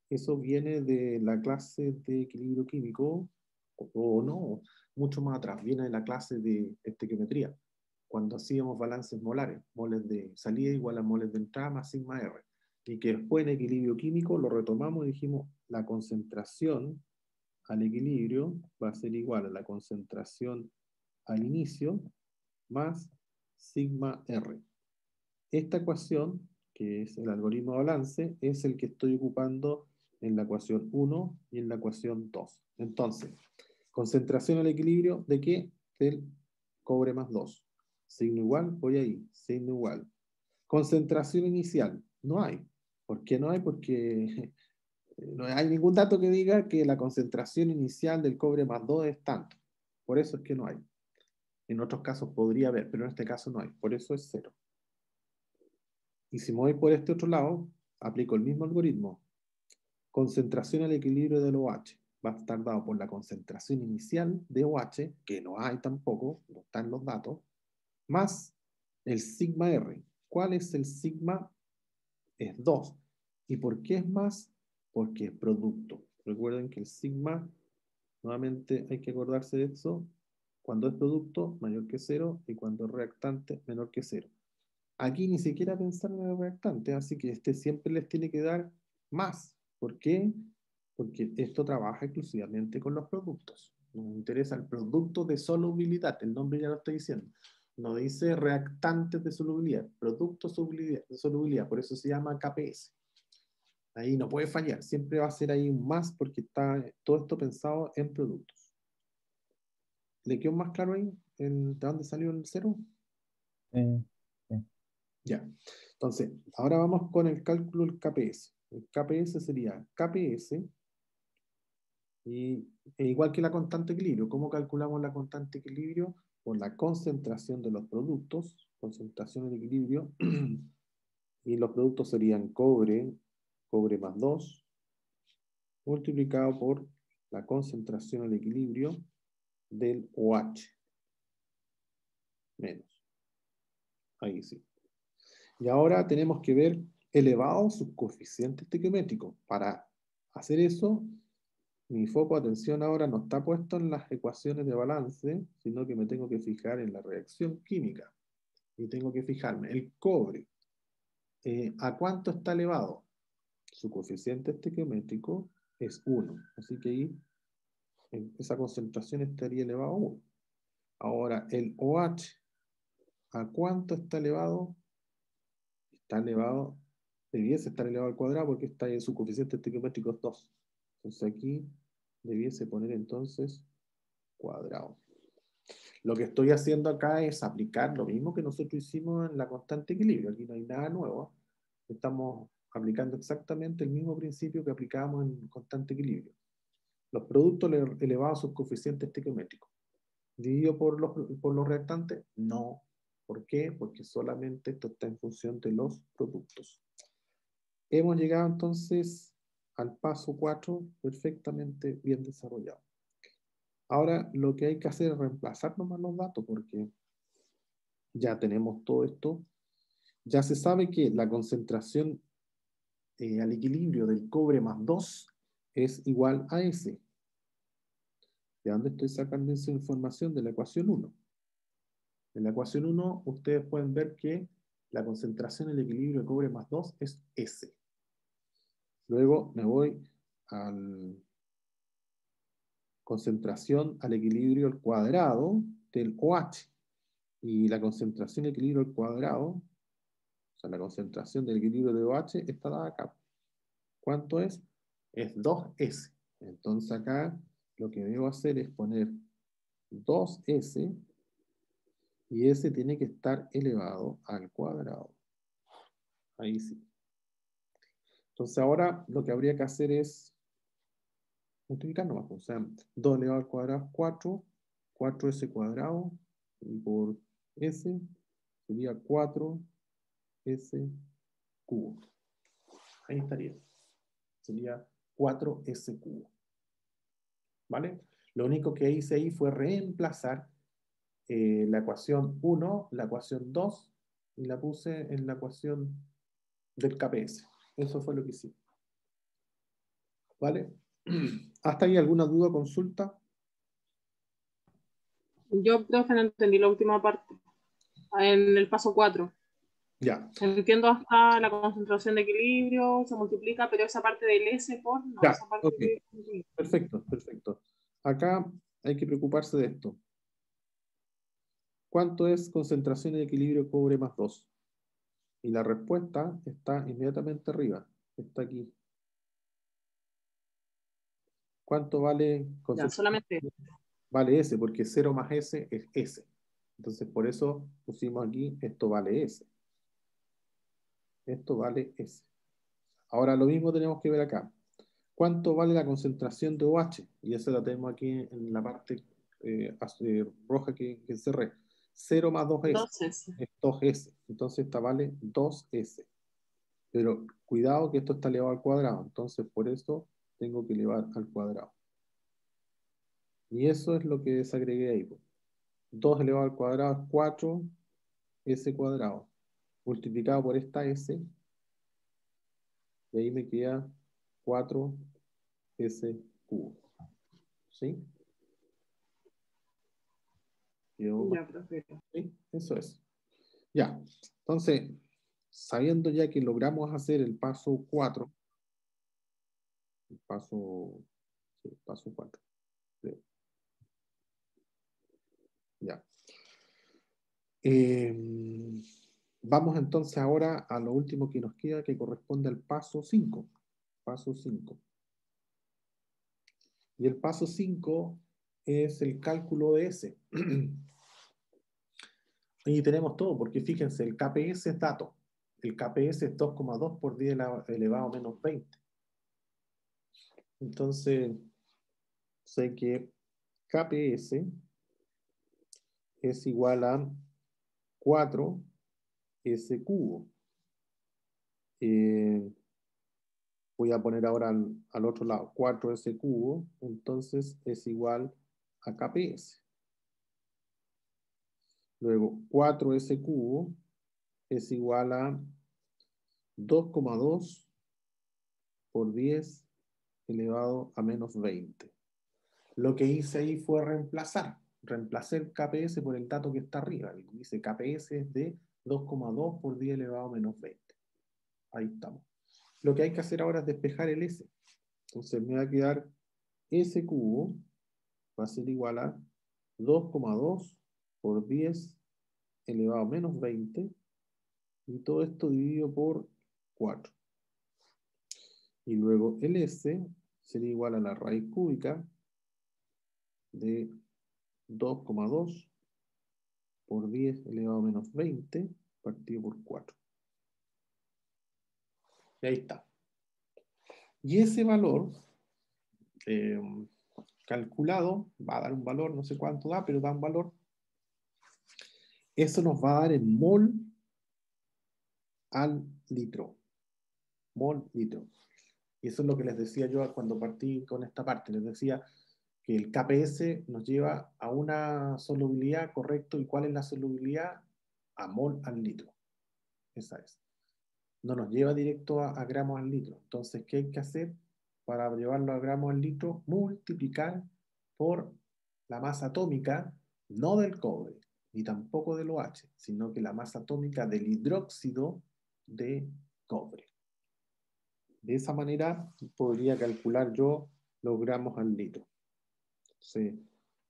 Eso viene de la clase de equilibrio químico, o no, mucho más atrás, viene de la clase de estequiometría, cuando hacíamos balances molares, moles de salida igual a moles de entrada más sigma R, y que después en equilibrio químico lo retomamos y dijimos la concentración al equilibrio va a ser igual a la concentración al inicio más sigma R. Esta ecuación, que es el algoritmo de balance, es el que estoy ocupando en la ecuación 1 y en la ecuación 2. Entonces, concentración al equilibrio, ¿de qué? Del cobre más 2. Signo igual, voy ahí, signo igual. Concentración inicial, no hay. ¿Por qué no hay? Porque no hay ningún dato que diga que la concentración inicial del cobre más 2 es tanto. Por eso es que no hay. En otros casos podría haber, pero en este caso no hay. Por eso es 0. Y si me voy por este otro lado, aplico el mismo algoritmo. Concentración al equilibrio del OH. Va a estar dado por la concentración inicial de OH, que no hay tampoco, no están los datos, más el sigma R. ¿Cuál es el sigma? Es 2. ¿Y por qué es más? Porque es producto. Recuerden que el sigma, nuevamente hay que acordarse de eso, cuando es producto mayor que 0 y cuando es reactante menor que 0. Aquí ni siquiera pensar en el reactante, así que este siempre les tiene que dar más. ¿Por qué? Porque esto trabaja exclusivamente con los productos. Nos interesa el producto de solubilidad, el nombre ya lo estoy diciendo. No dice reactantes de solubilidad, producto de solubilidad, por eso se llama KPS. Ahí no puede fallar, siempre va a ser ahí un más porque está todo esto pensado en productos. ¿Le quedó más claro ahí de dónde salió el 0? Sí. Ya. Entonces, ahora vamos con el cálculo del KPS. El KPS sería KPS, igual que la constante equilibrio. ¿Cómo calculamos la constante equilibrio? Por la concentración de los productos, concentración en equilibrio, y los productos serían cobre más 2, multiplicado por la concentración al equilibrio del OH, menos. Ahí sí. Y ahora tenemos que ver elevados sus coeficientes estequiométricos. Para hacer eso, mi foco de atención ahora no está puesto en las ecuaciones de balance, sino que me tengo que fijar en la reacción química. Y tengo que fijarme, el cobre, ¿a cuánto está elevado? Su coeficiente estequiométrico es 1. Así que ahí esa concentración estaría elevado a 1. Ahora, el OH, ¿a cuánto está elevado? Está elevado, debiese estar elevado al cuadrado porque está en su coeficiente estequiométrico es 2. Entonces aquí debiese poner entonces cuadrado. Lo que estoy haciendo acá es aplicar lo mismo que nosotros hicimos en la constante equilibrio. Aquí no hay nada nuevo. Estamos aplicando exactamente el mismo principio que aplicábamos en constante equilibrio. Los productos elevados a sus coeficientes estequiométricos. ¿Dividido por los restantes? No. ¿Por qué? Porque solamente esto está en función de los productos. Hemos llegado entonces al paso 4 perfectamente bien desarrollado. Ahora lo que hay que hacer es reemplazar nomás los datos porque ya tenemos todo esto. Ya se sabe que la concentración al equilibrio del cobre más 2 es igual a S. ¿De dónde estoy sacando esa información? De la ecuación 1. En la ecuación 1 ustedes pueden ver que la concentración al equilibrio de cobre más 2 es S. Luego me voy a concentración al equilibrio al cuadrado del OH. Y la concentración al equilibrio al cuadrado, o sea, la concentración del equilibrio de OH está dada acá. ¿Cuánto es? Es 2S. Entonces acá lo que debo hacer es poner 2S y S tiene que estar elevado al cuadrado. Ahí sí. Entonces ahora lo que habría que hacer es multiplicar nomás. O sea, 2 elevado al cuadrado es 4, 4S cuadrado, y por S sería 4S cubo. Ahí estaría. Sería 4S cubo. ¿Vale? Lo único que hice ahí fue reemplazar la ecuación 1, la ecuación 2, y la puse en la ecuación del KPS. Eso fue lo que hice. ¿Vale? ¿Hasta ahí alguna duda o consulta? Yo, profe, no entendí la última parte. En el paso 4. Ya. Entiendo hasta la concentración de equilibrio, se multiplica, pero esa parte del S por, no, Ya, esa parte ok. que... Perfecto, perfecto. Acá hay que preocuparse de esto. ¿Cuánto es concentración de equilibrio cobre más 2? Y la respuesta está inmediatamente arriba. Está aquí. ¿Cuánto vale Ya, concentración? solamente. Vale S, porque 0 más S es S. Entonces, por eso pusimos aquí, esto vale S. Esto vale S. Ahora, lo mismo tenemos que ver acá. ¿Cuánto vale la concentración de OH? Y eso la tenemos aquí en la parte roja que cerré. 0 más 2S 2S. es 2S. Entonces, esta vale 2S. Pero cuidado que esto está elevado al cuadrado. Entonces, por eso tengo que elevar al cuadrado. Y eso es lo que desagregué ahí. 2 elevado al cuadrado es 4S cuadrado. Multiplicado por esta S. Y ahí me queda 4S cubo. ¿Sí? Ya, profe. ¿Sí? Eso es. Ya. Entonces, sabiendo ya que logramos hacer el paso 4, el paso 4. Sí. Ya. Vamos entonces ahora a lo último que nos queda, que corresponde al paso 5. Paso 5. Y el paso 5 es el cálculo de S. Y tenemos todo, porque fíjense, el KPS es dato. El KPS es 2,2 por 10 elevado a menos 20. Entonces, sé que KPS es igual a 4S cubo. Voy a poner ahora al otro lado 4S cubo, entonces es igual a KPS. Luego 4S cubo es igual a 2,2 por 10 elevado a menos 20. Lo que hice ahí fue reemplacé el KPS por el dato que está arriba. Dice KPS es de 2,2 por 10 elevado a menos 20. Ahí estamos. Lo que hay que hacer ahora es despejar el S. Entonces me va a quedar S cubo, va a ser igual a 2,2 por 10 elevado a menos 20, y todo esto dividido por 4. Y luego el S sería igual a la raíz cúbica de 2,2 por 10 elevado a menos 20 partido por 4. Y ahí está. Y ese valor calculado va a dar un valor, no sé cuánto da, pero da un valor. Eso nos va a dar en mol al litro. Mol litro. Y eso es lo que les decía yo cuando partí con esta parte. Les decía que el KPS nos lleva a una solubilidad, correcto. ¿Y cuál es la solubilidad? A mol al litro. Esa es. No nos lleva directo a gramos al litro. Entonces, ¿qué hay que hacer para llevarlo a gramos al litro? Multiplicar por la masa atómica, no del cobre, ni tampoco del OH, sino que la masa atómica del hidróxido de cobre. De esa manera podría calcular yo los gramos al litro. Entonces,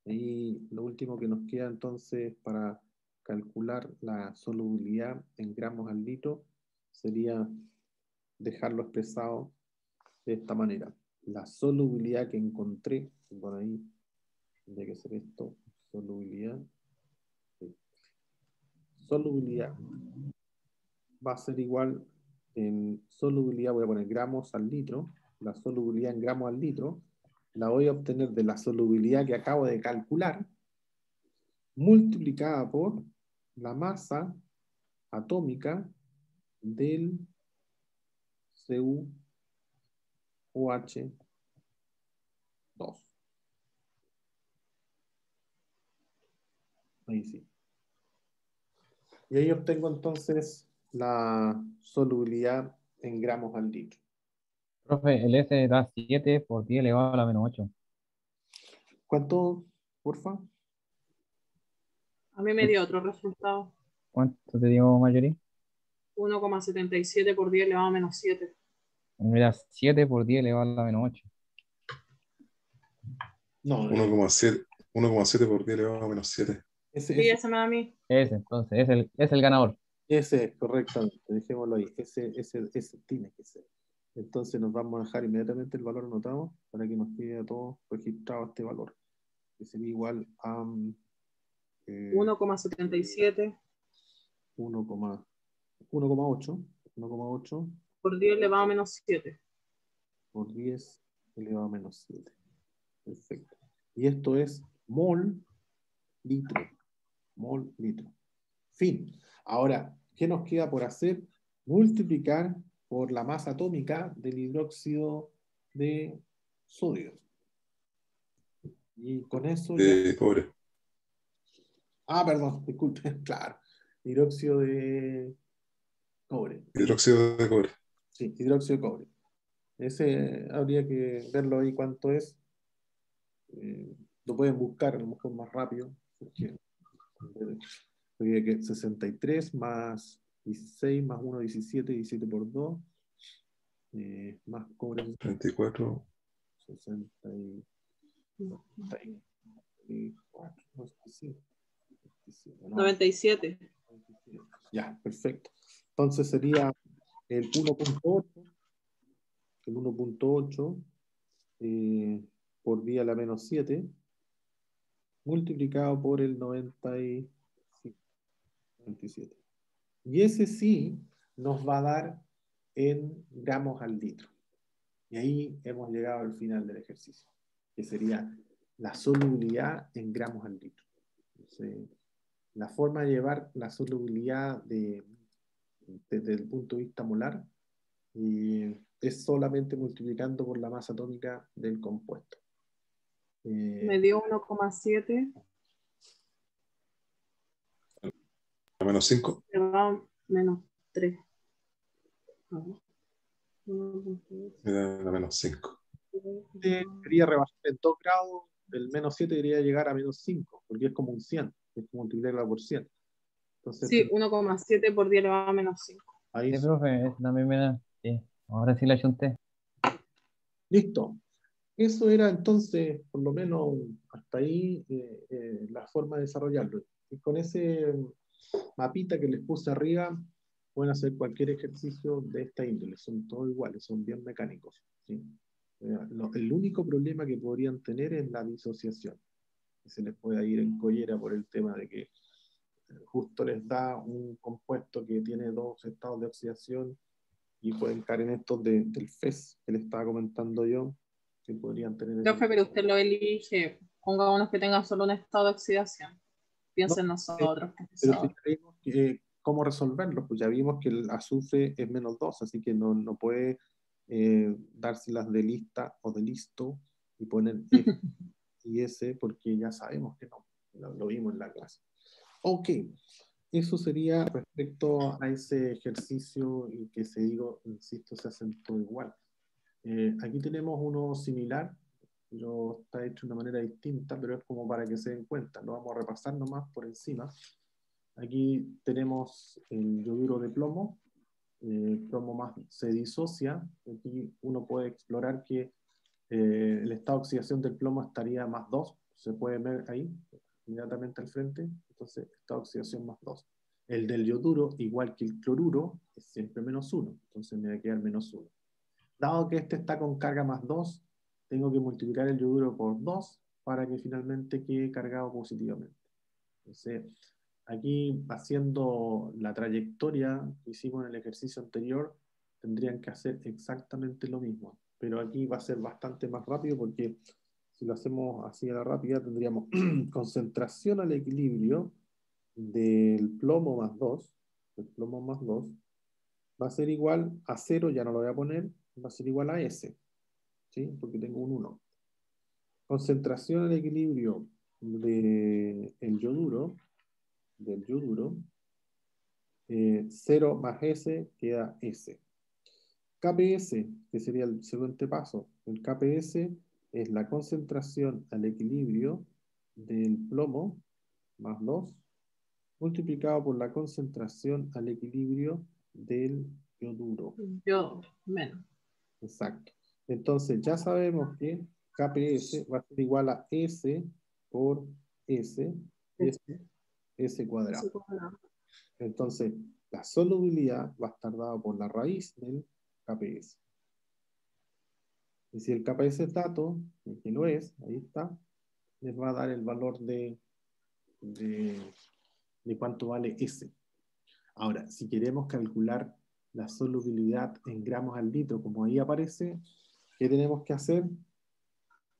ahí lo último que nos queda entonces para calcular la solubilidad en gramos al litro sería dejarlo expresado de esta manera. La solubilidad que encontré, por ahí, tendría que ser esto, solubilidad. Sí. Solubilidad va a ser igual en solubilidad, voy a poner gramos al litro, la solubilidad en gramos al litro, la voy a obtener de la solubilidad que acabo de calcular, multiplicada por la masa atómica del CuOH2. Ahí sí. Y ahí obtengo entonces la solubilidad en gramos al litro. Profe, el S da 7 por 10 elevado a la menos 8. ¿Cuánto, porfa? A mí me dio otro resultado. ¿Cuánto te dio, Mayori? 1,77 por 10 elevado a menos 7. Me da 7 por 10 elevado a la menos 8. No, 1,7 por 10 elevado a menos 7. Sí, ese me da a mí. Ese, entonces, es el ganador. ese es correctamente, dejémoslo ahí. Ese tiene que ser. Entonces nos vamos a dejar inmediatamente el valor anotado para que nos quede a todos registrado este valor. Que sería igual a 1,77 1,8 por 10 elevado a menos 7. por 10 elevado a menos 7. Perfecto. Y esto es mol litro. Mol litro. Fin. Ahora, ¿qué nos queda por hacer? Multiplicar por la masa atómica del hidróxido de sodio. Y con eso ya... De cobre. Ah, perdón, disculpe, claro. Hidróxido de cobre. Hidróxido de cobre. Sí, hidróxido de cobre. Ese habría que verlo ahí cuánto es. Lo pueden buscar a lo mejor más rápido. Porque 63 más 16 más 1, 17, 17 por 2. Más cobre 34. 97. Ya, perfecto. Entonces sería el 1.8, el 1.8 por 10 a la menos 7 multiplicado por el 97. Y ese sí nos va a dar en gramos al litro. Y ahí hemos llegado al final del ejercicio, que sería la solubilidad en gramos al litro. Entonces, la forma de llevar la solubilidad desde el punto de vista molar es solamente multiplicando por la masa atómica del compuesto. Me dio 1,7. A menos 5. Elevado a menos 3. Me da a menos 5. Debería rebajar en 2 grados, el menos 7 debería llegar a menos 5, porque es como un 100, es como multiplicarla por 100. Entonces, Sí, 1,7 por 10 elevado a menos 5. ahí Sí, profe, eso también me da. Sí, ahora sí la ayunté. listo. Eso era entonces, por lo menos hasta ahí, la forma de desarrollarlo. Y con ese mapita que les puse arriba, pueden hacer cualquier ejercicio de esta índole. Son todos iguales, son bien mecánicos. ¿Sí? El único problema que podrían tener es la disociación. Se les puede ir en collera por el tema de que justo les da un compuesto que tiene 2 estados de oxidación y pueden caer en estos del FES que les estaba comentando yo, que podrían tener ese. Profe, pero usted lo elige. Ponga unos que tengan solo un estado de oxidación. Piensen No, nosotros, pero si profesor. ya vimos cómo resolverlo, pues ya vimos que el azufre es menos 2, así que no puede dárselas de lista o de listo y poner F y S porque ya sabemos que no, lo vimos en la clase. Ok, eso sería respecto a ese ejercicio y que se digo, insisto, se hacen todo igual. Aquí tenemos uno similar, pero está hecho de una manera distinta, pero es como para que se den cuenta. Lo vamos a repasar nomás por encima. Aquí tenemos el yoduro de plomo. Plomo más se disocia. Aquí uno puede explorar que el estado de oxidación del plomo estaría más 2. Se puede ver ahí, inmediatamente al frente. Entonces, estado de oxidación más 2. El del yoduro, igual que el cloruro, es siempre menos 1. Entonces me va a quedar menos 1. Dado que este está con carga más 2, tengo que multiplicar el yoduro por 2 para que finalmente quede cargado positivamente. Entonces, aquí haciendo la trayectoria que hicimos en el ejercicio anterior, tendrían que hacer exactamente lo mismo. Pero aquí va a ser bastante más rápido porque si lo hacemos así a la rápida, tendríamos concentración al equilibrio del plomo más 2. El plomo más 2 va a ser igual a 0, ya no lo voy a poner, va a ser igual a S, ¿sí? Porque tengo un 1. Concentración al equilibrio del yoduro, 0 más S queda S. KPS, que sería el siguiente paso. El KPS es la concentración al equilibrio del plomo más 2 multiplicado por la concentración al equilibrio del yoduro. Yo, menos. Exacto. Entonces ya sabemos que KPS va a ser igual a S por S, y es S cuadrado. Entonces, la solubilidad va a estar dada por la raíz del KPS. Y si el KPS es dato, que lo es, ahí está, les va a dar el valor de cuánto vale S. Ahora, si queremos calcular la solubilidad en gramos al litro, como ahí aparece, ¿qué tenemos que hacer?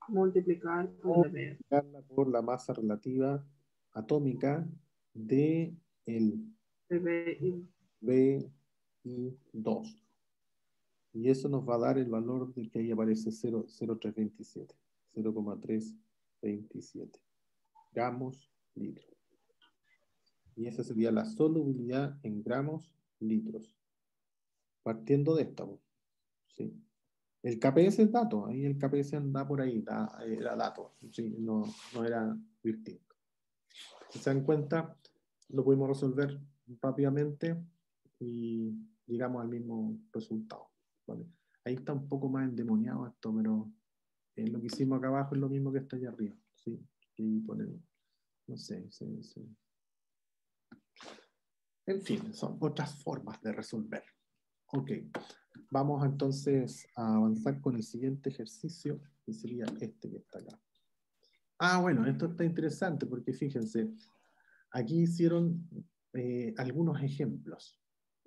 Multiplicar por Multiplicarla por la masa relativa atómica de el BI2. Y eso nos va a dar el valor de que ahí aparece 0,327. 0,327 gramos litro. Y esa sería la solubilidad en gramos litros. Partiendo de esta. ¿Sí? El KPS es dato. Ahí el KPS anda por ahí. Era dato. ¿Sí? No era distinto. Si se dan cuenta, lo pudimos resolver rápidamente y llegamos al mismo resultado. ¿Vale? Ahí está un poco más endemoniado esto, pero lo que hicimos acá abajo es lo mismo que está allá arriba. ¿Sí? Y ponen, no sé, en fin, son otras formas de resolver. Ok, vamos entonces a avanzar con el siguiente ejercicio, que sería este que está acá. Ah, bueno, esto está interesante porque fíjense, aquí hicieron algunos ejemplos.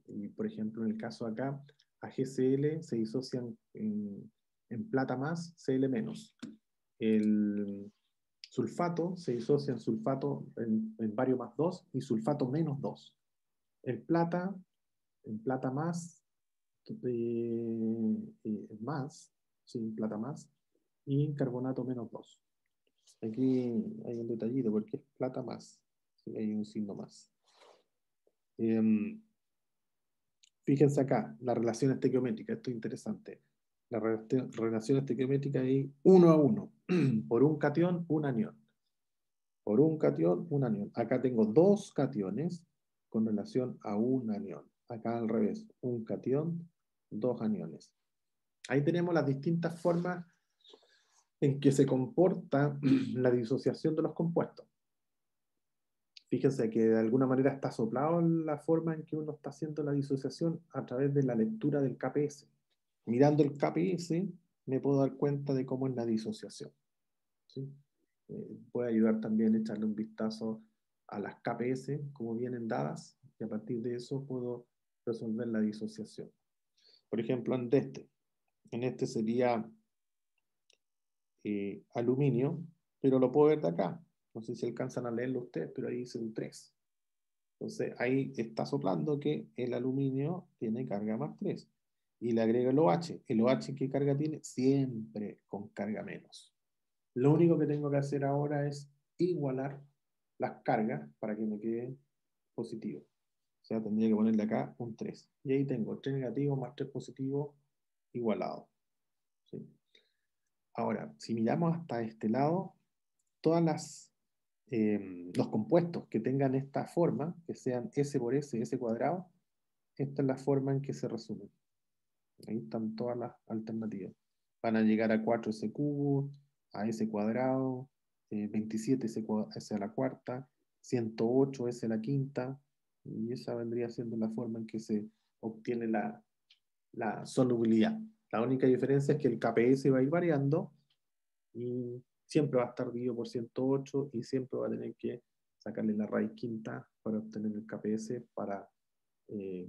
Y, por ejemplo, en el caso acá, a GCl se disocian en plata más, Cl menos. El sulfato se disocia en sulfato en bario más 2 y sulfato menos 2. El plata, en plata más, más, sí, plata más, y carbonato menos 2. Aquí hay un detallito porque es plata más, sí, hay un signo más. Fíjense acá, la relación estequiométrica, esto es interesante. La relación estequiométrica es 1 a 1. Por un catión, un anión. Por un catión, un anión. Acá tengo 2 cationes con relación a un anión. Acá al revés, un catión, 2 aniones. Ahí tenemos las distintas formas en que se comporta la disociación de los compuestos. Fíjense que de alguna manera está soplado la forma en que uno está haciendo la disociación a través de la lectura del KPS. Mirando el KPS me puedo dar cuenta de cómo es la disociación. ¿Sí? Puede ayudar también a echarle un vistazo a las KPS, como vienen dadas, y a partir de eso puedo resolver la disociación. Por ejemplo, en este sería aluminio, pero lo puedo ver de acá. No sé si alcanzan a leerlo ustedes, pero ahí dice un 3. Entonces ahí está soplando que el aluminio tiene carga más 3. Y le agrego el OH. ¿El OH qué carga tiene? Siempre con carga menos. Lo único que tengo que hacer ahora es igualar las cargas para que me quede positivo. O sea, tendría que ponerle acá un 3. Y ahí tengo 3 negativo más 3 positivo igualado. ¿Sí? Ahora, si miramos hasta este lado, todas los compuestos que tengan esta forma, que sean S por S cuadrado, esta es la forma en que se resumen. Ahí están todas las alternativas. Van a llegar a 4S cubo, a S cuadrado, 27 S a la cuarta, 108 S a la quinta, y esa vendría siendo la forma en que se obtiene la solubilidad. La única diferencia es que el KPS va a ir variando y siempre va a estar dividido por 108 y siempre va a tener que sacarle la raíz quinta para obtener el KPS para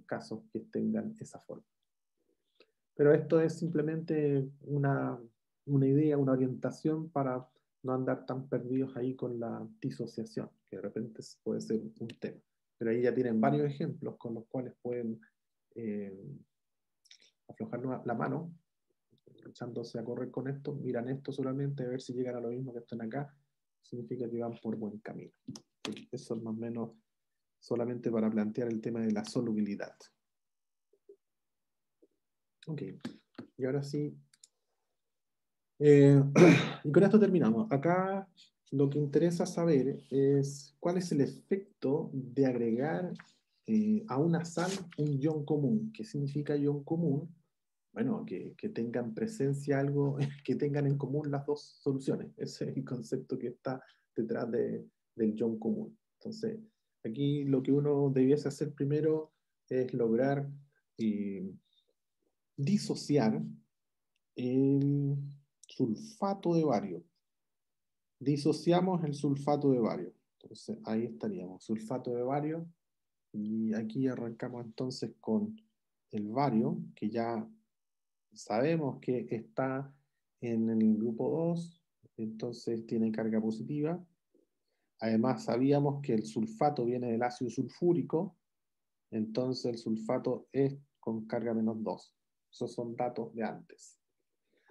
casos que tengan esa forma. Pero esto es simplemente una idea, una orientación para no andar tan perdidos ahí con la disociación, que de repente puede ser un tema. Pero ahí ya tienen varios ejemplos con los cuales pueden aflojar la mano, echándose a correr con esto, miran esto solamente a ver si llegan a lo mismo que están acá, significa que van por buen camino. Eso es más o menos solamente para plantear el tema de la solubilidad. Ok, y ahora sí, y con esto terminamos. Acá lo que interesa saber es cuál es el efecto de agregar a una sal un ion común. ¿Qué significa ion común? Bueno, que tengan presencia algo, que tengan en común las dos soluciones. Ese es el concepto que está detrás del ion común. Entonces, aquí lo que uno debiese hacer primero es lograr disociar el sulfato de bario. Disociamos el sulfato de bario. Entonces, ahí estaríamos, sulfato de bario. Y aquí arrancamos entonces con el bario, que ya sabemos que está en el grupo 2, entonces tiene carga positiva. Además, sabíamos que el sulfato viene del ácido sulfúrico, entonces el sulfato es con carga menos 2. Esos son datos de antes.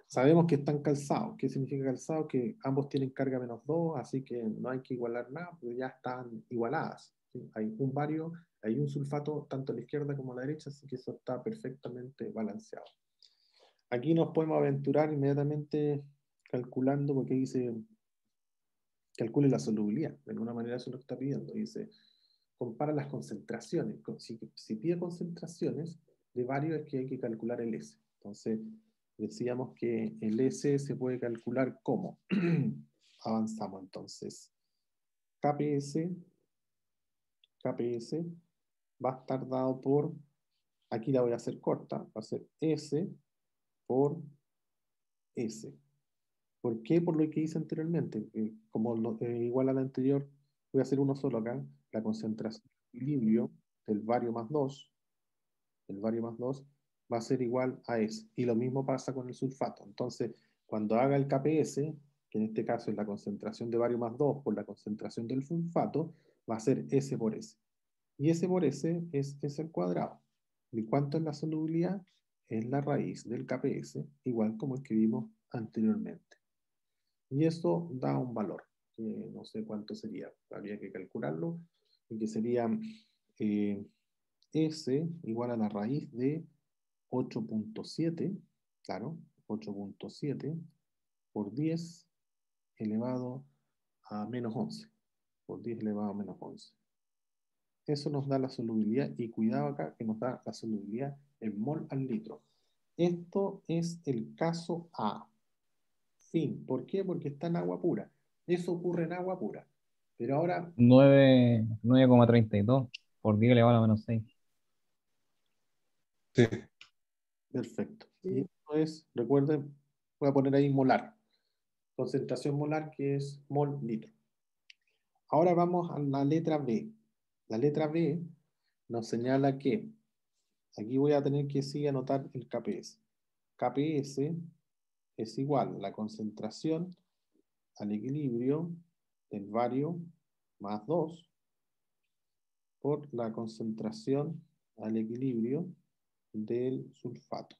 Sabemos que están calzados. ¿Qué significa calzado? Que ambos tienen carga menos 2, así que no hay que igualar nada, porque ya están igualadas. ¿Sí? Hay un bario, hay un sulfato tanto a la izquierda como a la derecha, así que eso está perfectamente balanceado. Aquí nos podemos aventurar inmediatamente calculando, porque dice, calcule la solubilidad. De alguna manera eso lo está pidiendo. Dice, compara las concentraciones. Si pide concentraciones de varios, es que hay que calcular el S. Entonces, decíamos que el S se puede calcular ¿cómo? Avanzamos entonces. KPS va a estar dado por, aquí la voy a hacer corta, va a ser S por S. ¿Por qué? Por lo que hice anteriormente. Como igual a la anterior, voy a hacer uno solo acá. La concentración de equilibrio del bario más 2, va a ser igual a S. Y lo mismo pasa con el sulfato. Entonces, cuando haga el KPS, que en este caso es la concentración de bario más 2 por la concentración del sulfato, va a ser S por S. Y S por S es S al cuadrado. ¿Y cuánto es la solubilidad? Es la raíz del KPS, igual como escribimos anteriormente. Y eso da un valor, que no sé cuánto sería, habría que calcularlo, y que sería S igual a la raíz de 8.7, claro, 8.7 por 10 elevado a menos 11. Por 10 elevado a menos 11. Eso nos da la solubilidad, y cuidado acá que nos da la solubilidad en mol al litro. Esto es el caso A. Fin. ¿Por qué? Porque está en agua pura. Eso ocurre en agua pura. Pero ahora, 9,32 por 10 elevado a menos 6. Sí. perfecto. Y esto es, recuerden, voy a poner ahí molar. Concentración molar, que es mol litro. Ahora vamos a la letra B. La letra B nos señala que, aquí voy a tener que sí anotar el KPS. KPS es igual a la concentración al equilibrio del bario más 2 por la concentración al equilibrio del sulfato.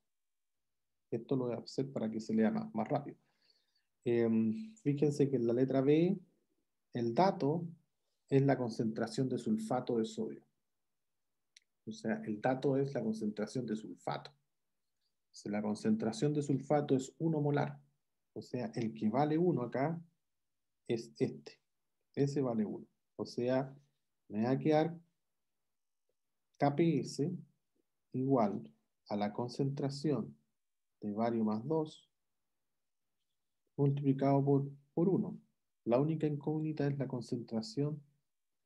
Esto lo voy a hacer para que se lea más rápido. Fíjense que en la letra B, el dato es la concentración de sulfato de sodio. O sea, el dato es la concentración de sulfato. Si la concentración de sulfato es 1 molar, o sea, el que vale 1 acá es este. Ese vale 1. O sea, me va a quedar KPS igual a la concentración de bario más 2 multiplicado por 1. La única incógnita es la concentración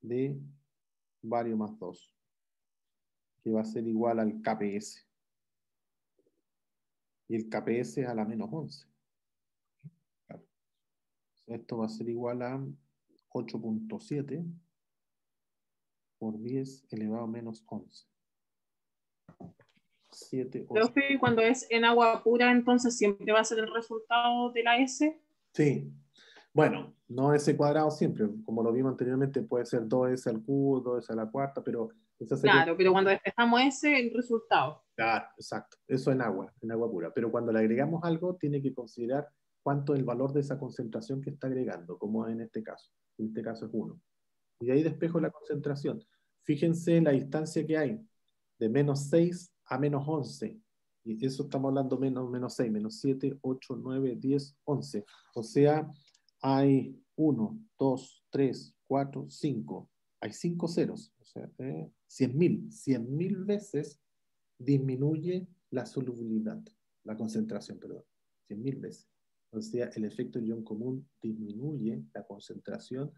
de bario más 2, que va a ser igual al KPS. Y el KPS es a la menos 11. Claro. Esto va a ser igual a 8.7 por 10 elevado a menos 11. 7, 8. Profe, cuando es en agua pura, entonces siempre va a ser el resultado de la S. Sí. Bueno, no S cuadrado siempre. Como lo vimos anteriormente, puede ser 2S al cubo, 2S a la cuarta, pero esa sería... Claro, pero cuando despejamos S, el resultado. Claro, exacto. Eso en agua pura. Pero cuando le agregamos algo, tiene que considerar cuánto es el valor de esa concentración que está agregando, como en este caso. En este caso es 1. Y de ahí despejo la concentración. Fíjense la distancia que hay, de menos 6 a menos 11. Y eso estamos hablando menos 6, menos 7, 8, 9, 10, 11. O sea, hay 1, 2, 3, 4, 5. Hay 5 ceros. O sea, 100.000. 100.000 veces disminuye la solubilidad, la concentración, perdón. 100.000 veces. O sea, el efecto ion común disminuye la concentración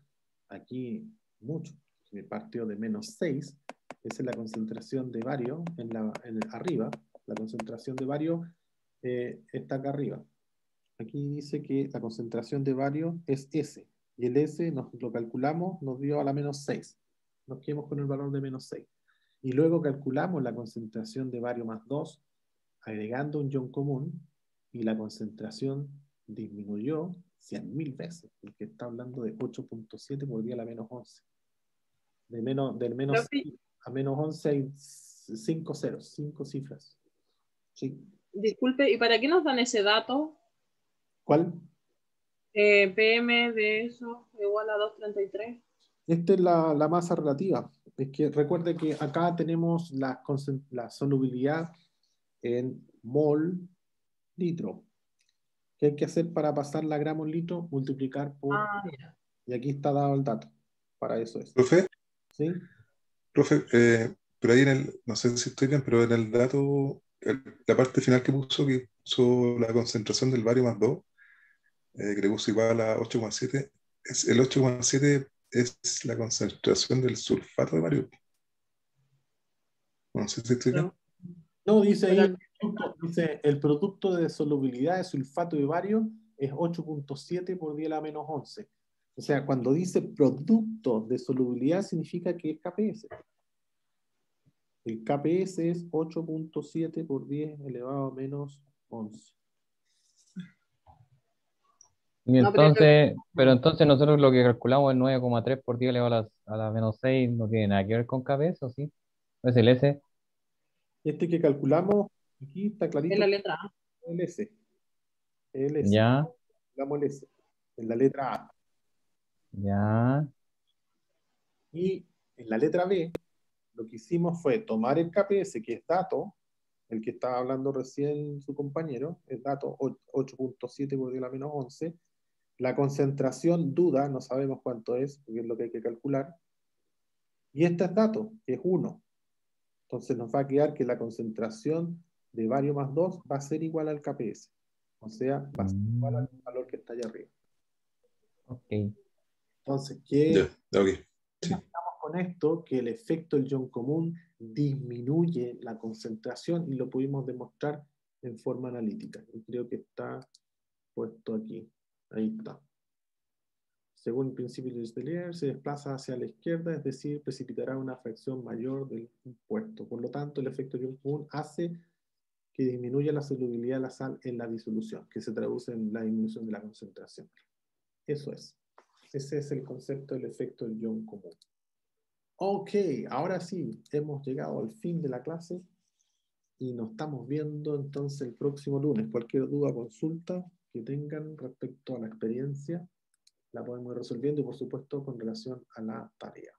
aquí mucho. Me partió de menos 6, esa es la concentración de bario arriba. La concentración de bario está acá arriba. Aquí dice que la concentración de bario es S, y el S lo calculamos, nos dio a la menos 6. Nos quedamos con el valor de menos 6. Y luego calculamos la concentración de bario más 2, agregando un ion común, y la concentración disminuyó 100.000 veces, porque está hablando de 8.7 por 10 a la menos 11. Del menos Profe, 6 a menos 11 hay 5 ceros, 5 cifras. ¿Sí? disculpe, ¿y para qué nos dan ese dato? ¿Cuál? PM de eso igual a 233. Esta es la masa relativa. Es que recuerde que acá tenemos la solubilidad en mol litro. ¿Qué hay que hacer para pasar la gramos litro? Multiplicar por... Ya. Y aquí está dado el dato. Para eso es. Profe, ¿Sí? pero ahí no sé si estoy bien, pero en el dato, la parte final que puso la concentración del bario más 2, que le puso igual a 8,7, el 8,7 es la concentración del sulfato de bario. No sé si estoy bien. No, dice ahí, Pero- dice, el producto de solubilidad de sulfato de bario es 8.7 por 10 a la menos 11. O sea, cuando dice producto de solubilidad significa que es KPS. El KPS es 8.7 por 10 elevado a menos 11. Y No, pero entonces nosotros lo que calculamos es 9,3 por 10 elevado a la menos 6, no tiene nada que ver con KPS, ¿o sí? ¿No es el S? Este que calculamos, aquí está en clarito, la letra A. el S. El S. Ya, Calculamos el S. En la letra A. ya, Y en la letra B, lo que hicimos fue tomar el KPS, que es dato, el que estaba hablando recién su compañero, el dato 8.7 por 10 a la menos 11. La concentración duda, no sabemos cuánto es, porque es lo que hay que calcular. Y este es dato, que es 1. Entonces nos va a quedar que la concentración de bario más 2 va a ser igual al KPS. O sea, va a ser igual al valor que está allá arriba. Ok. Entonces, ¿qué Ya, ok. Sí. imaginamos con esto? Que el efecto del ion común disminuye la concentración y lo pudimos demostrar en forma analítica. Y creo que está puesto aquí. Ahí está. Según el principio de Dirichlet, se desplaza hacia la izquierda, es decir, precipitará una fracción mayor del compuesto. Por lo tanto, el efecto ion común hace que disminuya la solubilidad de la sal en la disolución, que se traduce en la disminución de la concentración. Eso es. Ese es el concepto del efecto del ion común. Ok, ahora sí, hemos llegado al fin de la clase y nos estamos viendo entonces el próximo lunes. Cualquier duda o consulta que tengan respecto a la experiencia, la podemos ir resolviendo y por supuesto con relación a la tarea.